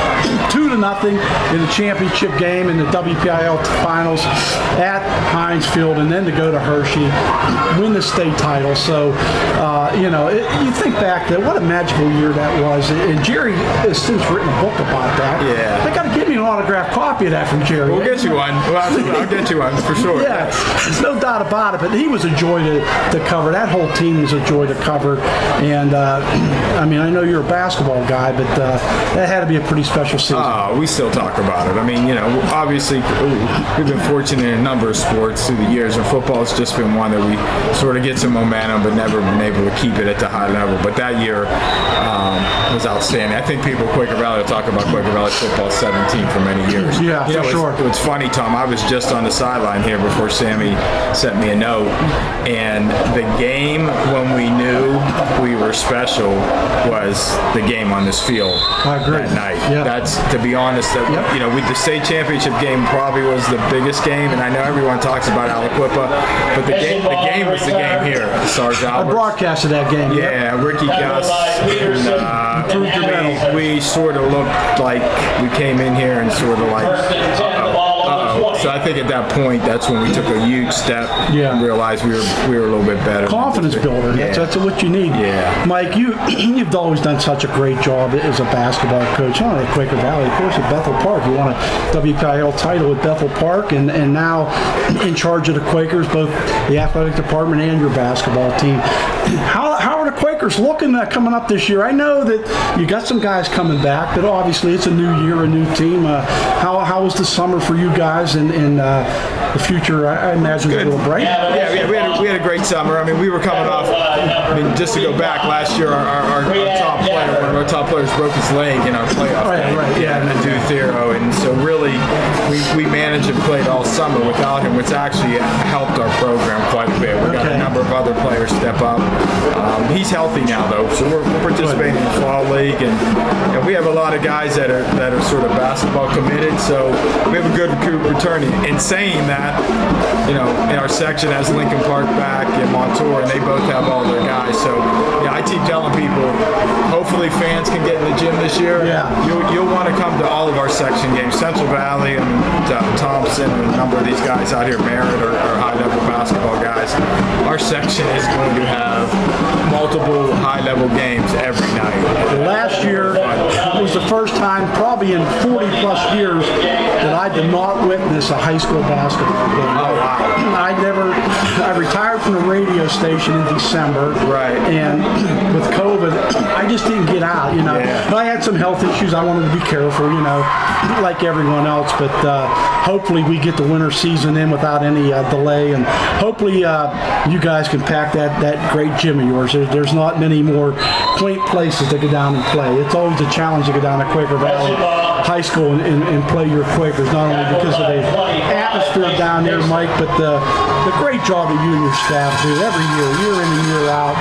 2-0 in the championship game in the WPIL finals at Heinz Field, and then to go to Hershey, win the state title. So, you think back that what a magical year that was. And Jerry has since written a book about that. Yeah. They got to give me an autographed copy of that from Jerry. We'll get you one. I'll get you one for sure. Yeah, there's no doubt about it. But he was a joy to cover. That whole team was a joy to cover. And I know you're a basketball guy, but that had to be a pretty special season. We still talk about it. Obviously, we've been fortunate in a number of sports through the years, and football has just been one that we sort of get some momentum, but never been able to keep it at the high level. But that year was outstanding. I think people at Quaker Valley talk about Quaker Valley football 17 for many years. Yeah, for sure. It's funny, Tom. I was just on the sideline here before Sammy sent me a note, and the game when we knew we were special was the game on this field that night. Yeah. That's, to be honest, the state championship game probably was the biggest game, and I know everyone talks about Aliquippa, but the game was the game here. Sarge Albert. I broadcasted that game. Yeah, Ricky Gus. We sort of looked like we came in here and sort of like, So I think at that point, that's when we took a huge step. Yeah. And realized we were a little bit better. Confidence builder. That's what you need. Yeah. Mike, you've always done such a great job as a basketball coach. Not only at Quaker Valley, of course, at Bethel Park. You won a WPIL title at Bethel Park, and now in charge of the Quakers, both the athletic department and your basketball team. How are the Quakers looking coming up this year? I know that you got some guys coming back, but obviously it's a new year, a new team. How was the summer for you guys, and the future? I imagine is a little bright. Yeah, we had a great summer. I mean, we were coming off. I mean, just to go back last year, our top player, one of our top players, broke his leg in our playoff game. Right. Yeah, and Adu Thero, and so really, we managed and played all summer without him, which actually helped our program quite a bit. We got a number of other players step up. He's healthy now, though, so we're participating in the fall league, and we have a lot of guys that are sort of basketball committed. So we have a good recruit returning. In saying that, in our section has Lincoln Park back and Montour, and they both have all their guys. So I keep telling people, hopefully fans can get in the gym this year. Yeah. You'll want to come to all of our section games. Central Valley and Thompson and a number of these guys out here, Merritt, are high-level basketball guys. Our section is going to have multiple high-level games every night. Last year was the first time, probably in 40-plus years, that I did not witness a high school basketball game. Oh, wow. I retired from the radio station in December. Right. And with COVID, I just didn't get out, Yeah. I had some health issues. I wanted to be careful, like everyone else. But hopefully we get the winter season in without any delay. And hopefully you guys can pack that great gym of yours. There's not many more quaint places to go down and play. It's always a challenge to go down to Quaker Valley High School and play your Quakers, not only because of the atmosphere down there, Mike, but the great job that you and your staff do every year in and year out.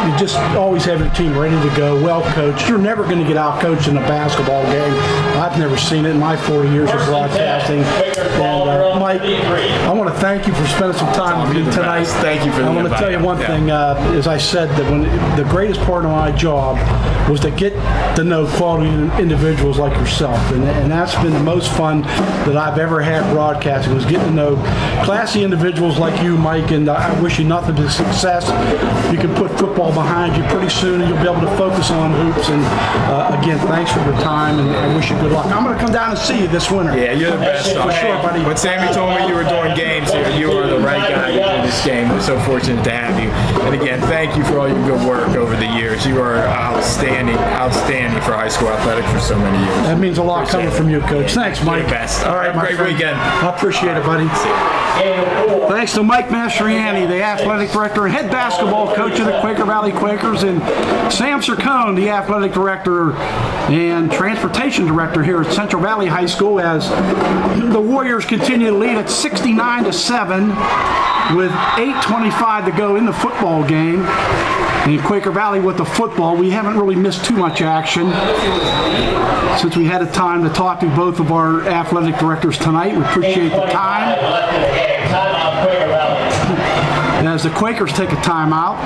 You just always have your team ready to go, well coached. You're never going to get out coached in a basketball game. I've never seen it in my 40 years of broadcasting. And Mike, I want to thank you for spending some time with me tonight. Thank you for the I want to invite. tell you one thing. As I said, that when the greatest part of my job was to get to know quality individuals like yourself, and that's been the most fun that I've ever had broadcasting, was getting to know classy individuals like you, Mike, and I wish you nothing but success. You can put football behind you pretty soon, and you'll be able to focus on hoops. And again, thanks for your time, and I wish you good luck. I'm going to come down and see you this winter. Yeah, you're the best. For sure, buddy. When Sammy told me you were doing games here, you were the right guy to do this game. We're so fortunate to have you. And again, thank you for all your good work over the years. You are outstanding for high school athletics for so many years. That means a lot coming from you, Coach. Thanks, Mike. You're the best. All right, Have a my great friend. weekend. I appreciate it, buddy. Thanks to Mike Mastriani, the athletic director and head basketball coach of the Quaker Valley Quakers, and Sam Sircone, the athletic director and transportation director here at Central Valley High School, as the Warriors continue to lead at 69-7 with 8:25 to go in the football game. And Quaker Valley with the football, we haven't really missed too much action since we had a time to talk to both of our athletic directors tonight. We appreciate the time. And as the Quakers take a timeout,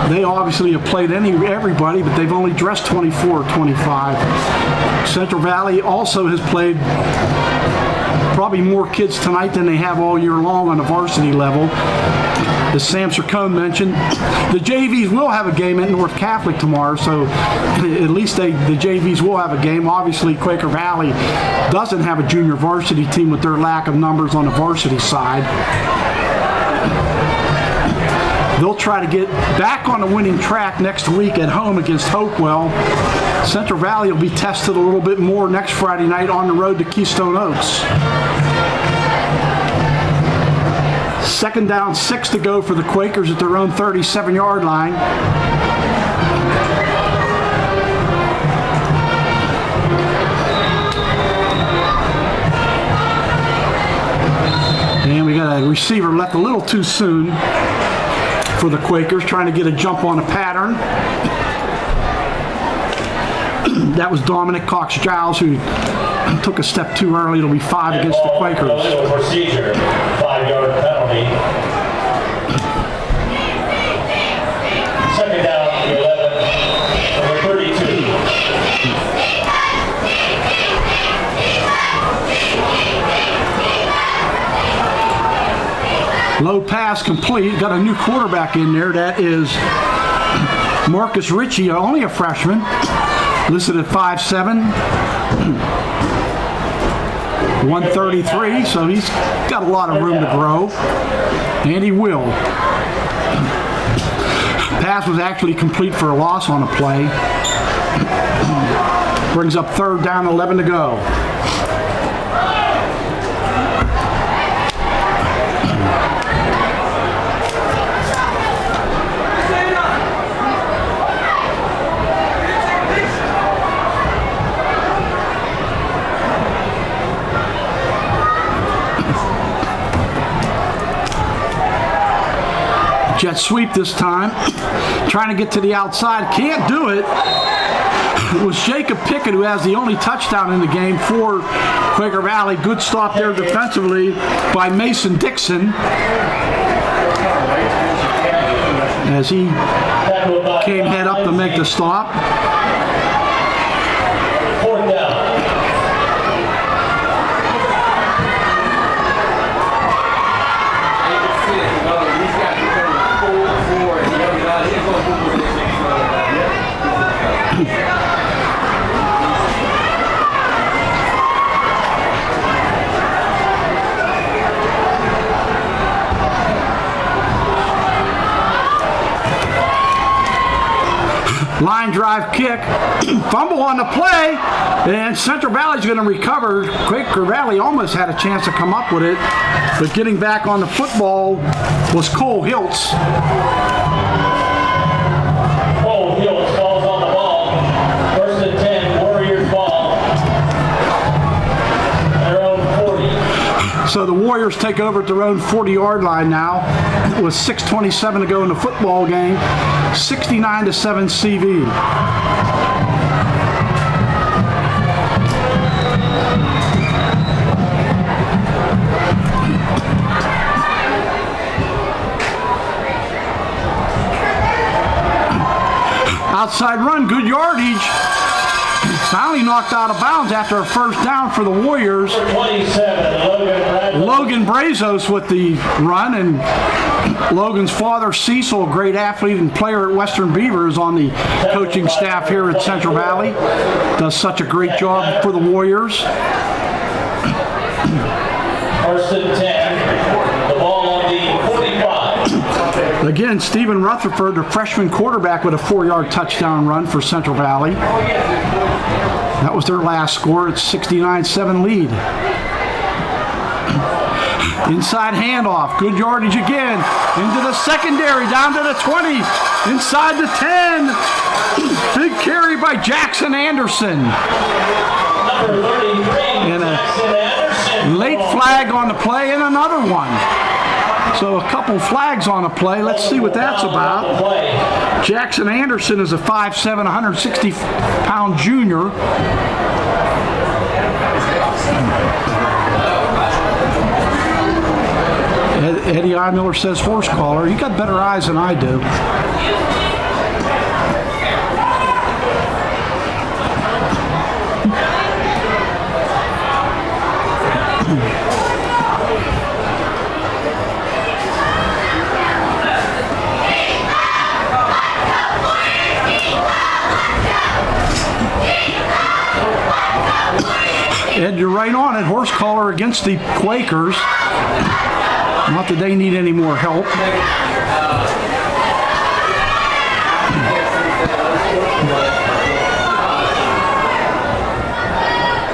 they obviously have played everybody, but they've only dressed 24 or 25. Central Valley also has played probably more kids tonight than they have all year long on the varsity level. As Sam Sircone mentioned, the JVs will have a game at North Catholic tomorrow, so at least the JVs will have a game. Obviously, Quaker Valley doesn't have a junior varsity team with their lack of numbers on the varsity side. They'll try to get back on the winning track next week at home against Hopewell. Central Valley will be tested a little bit more next Friday night on the road to Keystone Oaks. 2nd down, 6 to go for the Quakers at their own 37-yard line. And we got a receiver left a little too soon for the Quakers, trying to get a jump on a pattern. That was Dominic Cox-Giles, who took a step too early. It'll be 5 against the Quakers. Illegal procedure, 5-yard penalty. 2nd down, 11, number 32. Low pass complete. Got a new quarterback in there. That is Marcus Ritchie, only a freshman. Listed at 5'7", 133, so he's got a lot of room to grow. And he will. Pass was actually complete for a loss on a play. Brings up 3rd down, 11 to go. Jet sweep this time. Trying to get to the outside. Can't do it. It was Jacob Pickett who has the only touchdown in the game for Quaker Valley. Good stop there defensively by Mason Dixon, as he came head up to make the stop. 4th down. Line drive kick, fumble on the play, and Central Valley's going to recover. Quaker Valley almost had a chance to come up with it, but getting back on the football was Cole Hiltz. Cole Hiltz falls on the ball. 1st and 10, Warriors ball. Their own 40. So the Warriors take over at their own 40-yard line now, with 6:27 to go in the football game. 69-7 CV. Outside run, good yardage. Finally knocked out of bounds after a 1st down for the Warriors. 27, Logan Brazos with the run, and Logan's father, Cecil, a great athlete and player at Western Beavers, on the coaching staff here at Central Valley. Does such a great job for the Warriors. 1st and 10, the ball on the 45. Again, Stephen Rutherford, the freshman quarterback, with a 4-yard touchdown run for Central Valley. That was their last score. It's 69-7 lead. Inside handoff, good yardage again, into the secondary, down to the 20, inside the 10. Big carry by Jackson Anderson. Number 33, And Jackson Anderson. late flag on the play, and another one. So a couple flags on a play. Let's see what that's about. Jackson Anderson is a 5'7", 160-pound junior. Eddie Eimiller says horse collar. You got better eyes than I do. Ed, you're right on it. Horse collar against the Quakers. Not that they need any more help.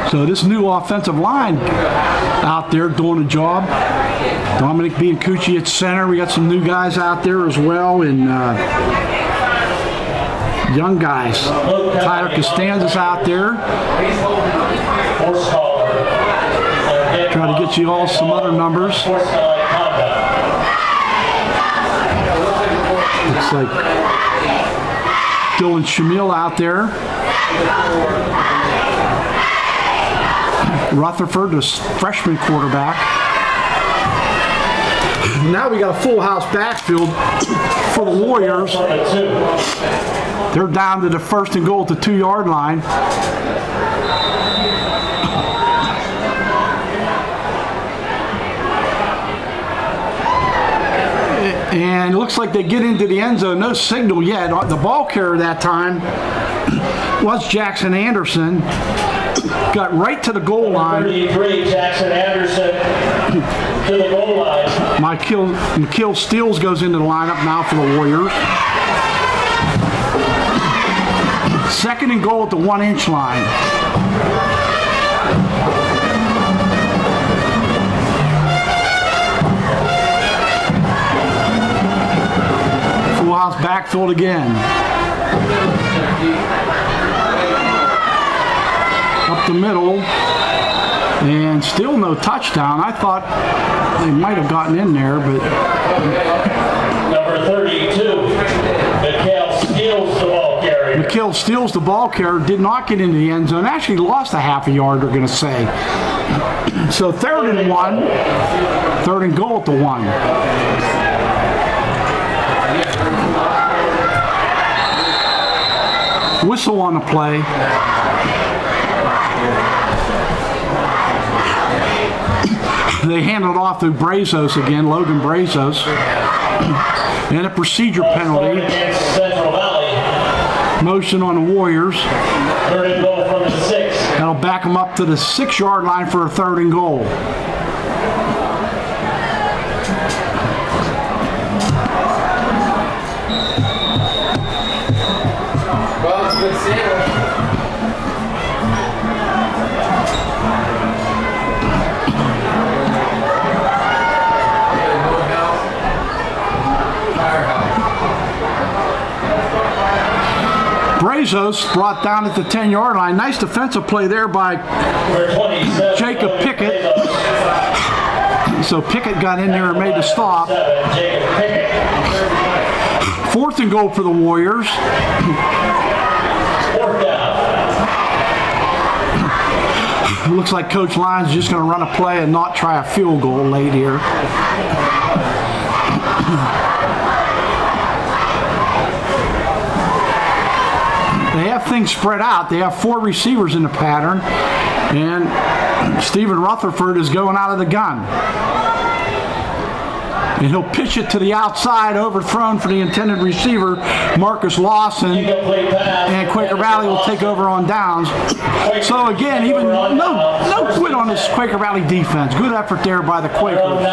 So this new offensive line out there doing a job. Dominic Biancucci at center. We got some new guys out there as well, and young guys. Tyler Costanza's out there. Try to get you all some other numbers. Looks like Dylan Shamil out there. Rutherford, the freshman quarterback. Now we got a full house backfield for the Warriors. They're down to the 1st and goal at the 2-yard line. And it looks like they get into the end zone. No signal yet. The ball carrier that time was Jackson Anderson. Got right to the goal line. 33, Jackson Anderson to the goal line. McKeel Steels goes into the lineup now for the Warriors. 2nd and goal at the 1-inch line. Full house backfield again. Up the middle, and still no touchdown. I thought they might have gotten in there, but Number 32, Mikhail steals the ball carrier. McKeel steals the ball carrier, did not get into the end zone. Actually lost a half a yard, they're going to say. So 3rd and 1, 3rd and goal at the 1. Whistle on the play. They hand it off to Brazos again, Logan Brazos. And a procedure penalty. Against Central Valley. Motion on the Warriors. 3rd and goal from the 6. That'll back them up to the 6-yard line for a 3rd and goal. Well, it's a good sandwich. Brazos brought down at the 10-yard line. Nice defensive play there by Jacob Pickett. So Pickett got in there and made the stop. 4th and goal for the Warriors. 4th down. Looks like Coach Lyons is just going to run a play and not try a field goal late here. They have things spread out. They have 4 receivers in the pattern, and Stephen Rutherford is going out of the gun. And he'll pitch it to the outside, overthrown for the intended receiver, Marcus Lawson, and Quaker Valley will take over on downs. So again, even no quit on this Quaker Valley defense. Good effort there by the Quakers.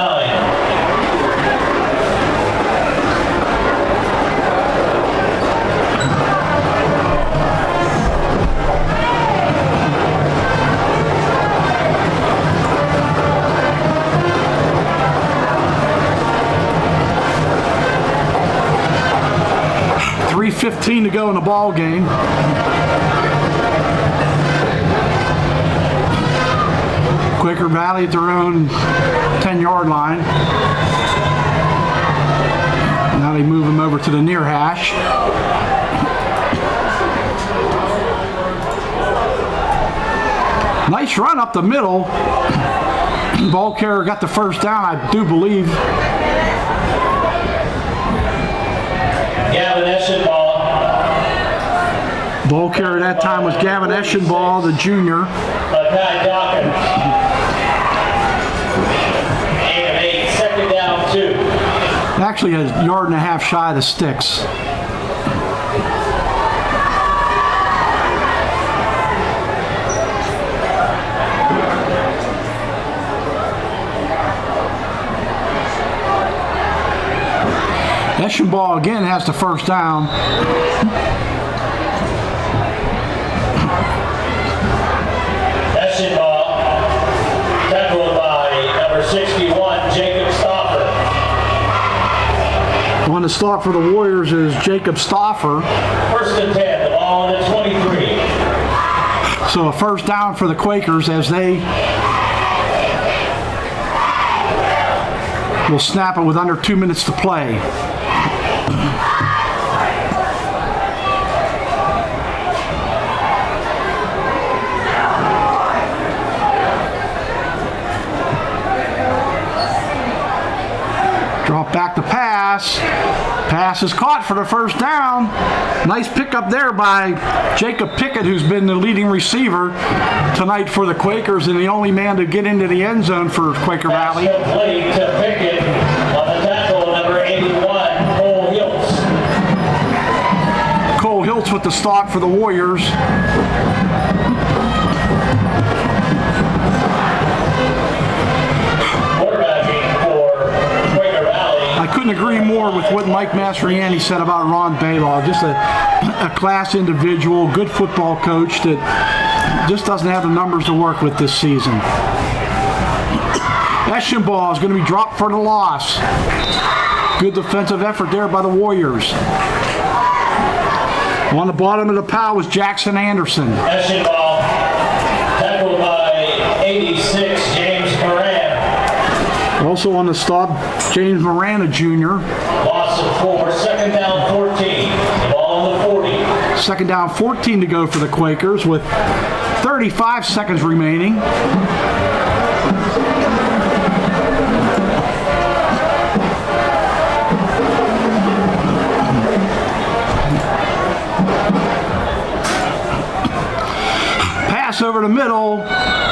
3:15 to go in the ball game. Quaker Valley at their own 10-yard line. Now they move him over to the near hash. Nice run up the middle. Ball carrier got the first down, I do believe. Gavin Eschenball. Ball carrier that time was Gavin Eschenball, the junior. Ty Dawkins. 8 of 8, 2nd down 2. Actually a yard and a half shy of the sticks. Eschenball again has the first down. Eschenball, tackled by number 61, Jacob Stauffer. On the stop for the Warriors is Jacob Stauffer. 1st and 10, the ball on the 23. So a first down for the Quakers as they will snap it with under 2 minutes to play. Drop back to pass. Pass is caught for the first down. Nice pickup there by Jacob Pickett, who's been the leading receiver tonight for the Quakers and the only man to get into the end zone for Quaker Valley. Complete to Pickett on the tackle, number 81. Pitts with the start for the Warriors. Quarterbacking for Quaker Valley. I couldn't agree more with what Mike Mastriani said about Ron Baylaw. Just a class individual, good football coach that just doesn't have the numbers to work with this season. Eschenball is going to be dropped for the loss. Good defensive effort there by the Warriors. On the bottom of the pile was Jackson Anderson. Eschenball, tackled by 86, James Moran. Also on the stop, James Miranda Jr. Loss of 4, second down 14. Ball on the 40. Second down, 14 to go for the Quakers with 35 seconds remaining. Pass over the middle,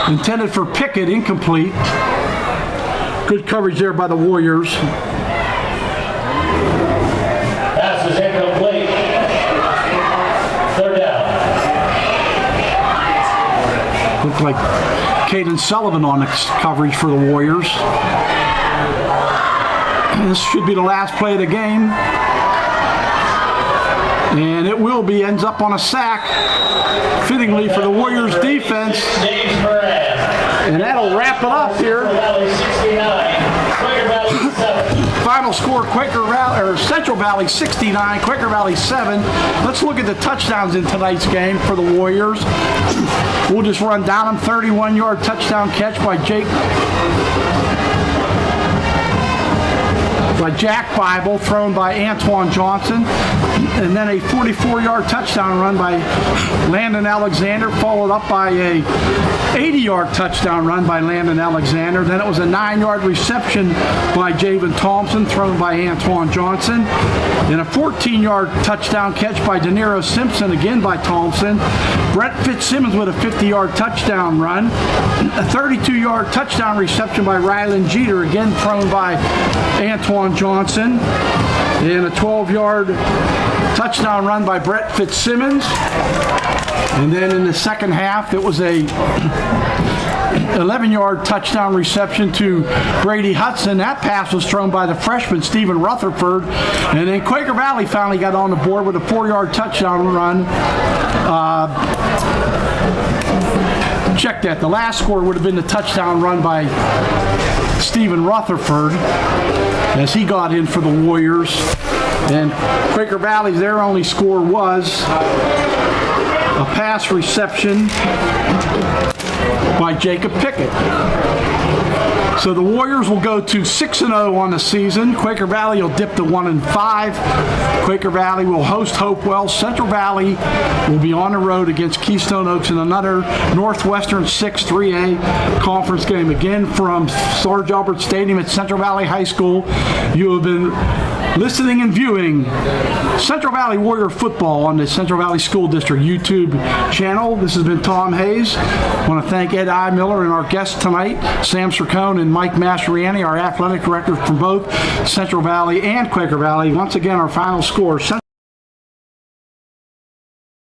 intended for Pickett, incomplete. Good coverage there by the Warriors. Pass is incomplete. Third down. Looked like Caden Sullivan on the coverage for the Warriors. This should be the last play of the game. And it will be, ends up on a sack, fittingly for the Warriors defense. James Moran. And that'll wrap it up here. Valley 69, Quaker Valley 7. Final score, Central Valley 69, Quaker Valley 7. Let's look at the touchdowns in tonight's game for the Warriors. We'll just run down them. 31-yard touchdown catch by Jack Bible, thrown by Antoine Johnson, and then a 44-yard touchdown run by Landon Alexander, followed up by a 80-yard touchdown run by Landon Alexander. Then it was a 9-yard reception by Javen Thompson, thrown by Antoine Johnson, and a 14-yard touchdown catch by De Niro Simpson, again by Thompson. Brett Fitzsimmons with a 50-yard touchdown run, a 32-yard touchdown reception by Rylan Jeter, again thrown by Antoine Johnson, and a 12-yard touchdown run by Brett Fitzsimmons. And then in the second half, it was a 11-yard touchdown reception to Brady Hudson. That pass was thrown by the freshman Stephen Rutherford. And then Quaker Valley finally got on the board with a 4-yard touchdown run. Check that. The last score would have been the touchdown run by Stephen Rutherford as he got in for the Warriors. And Quaker Valley, their only score was a pass reception by Jacob Pickett. So the Warriors will go to 6-0 on the season. Quaker Valley will dip to 1-5. Quaker Valley will host Hopewell. Central Valley will be on the road against Keystone Oaks in another Northwestern 6 3A conference game. Again from Sarge Albert Stadium at Central Valley High School. You have been listening and viewing Central Valley Warrior football on the Central Valley School District YouTube channel. This has been Tom Hayes. I want to thank Ed I. Miller and our guests tonight, Sam Sircone and Mike Mastriani, our athletic directors from both Central Valley and Quaker Valley. Once again, our final score.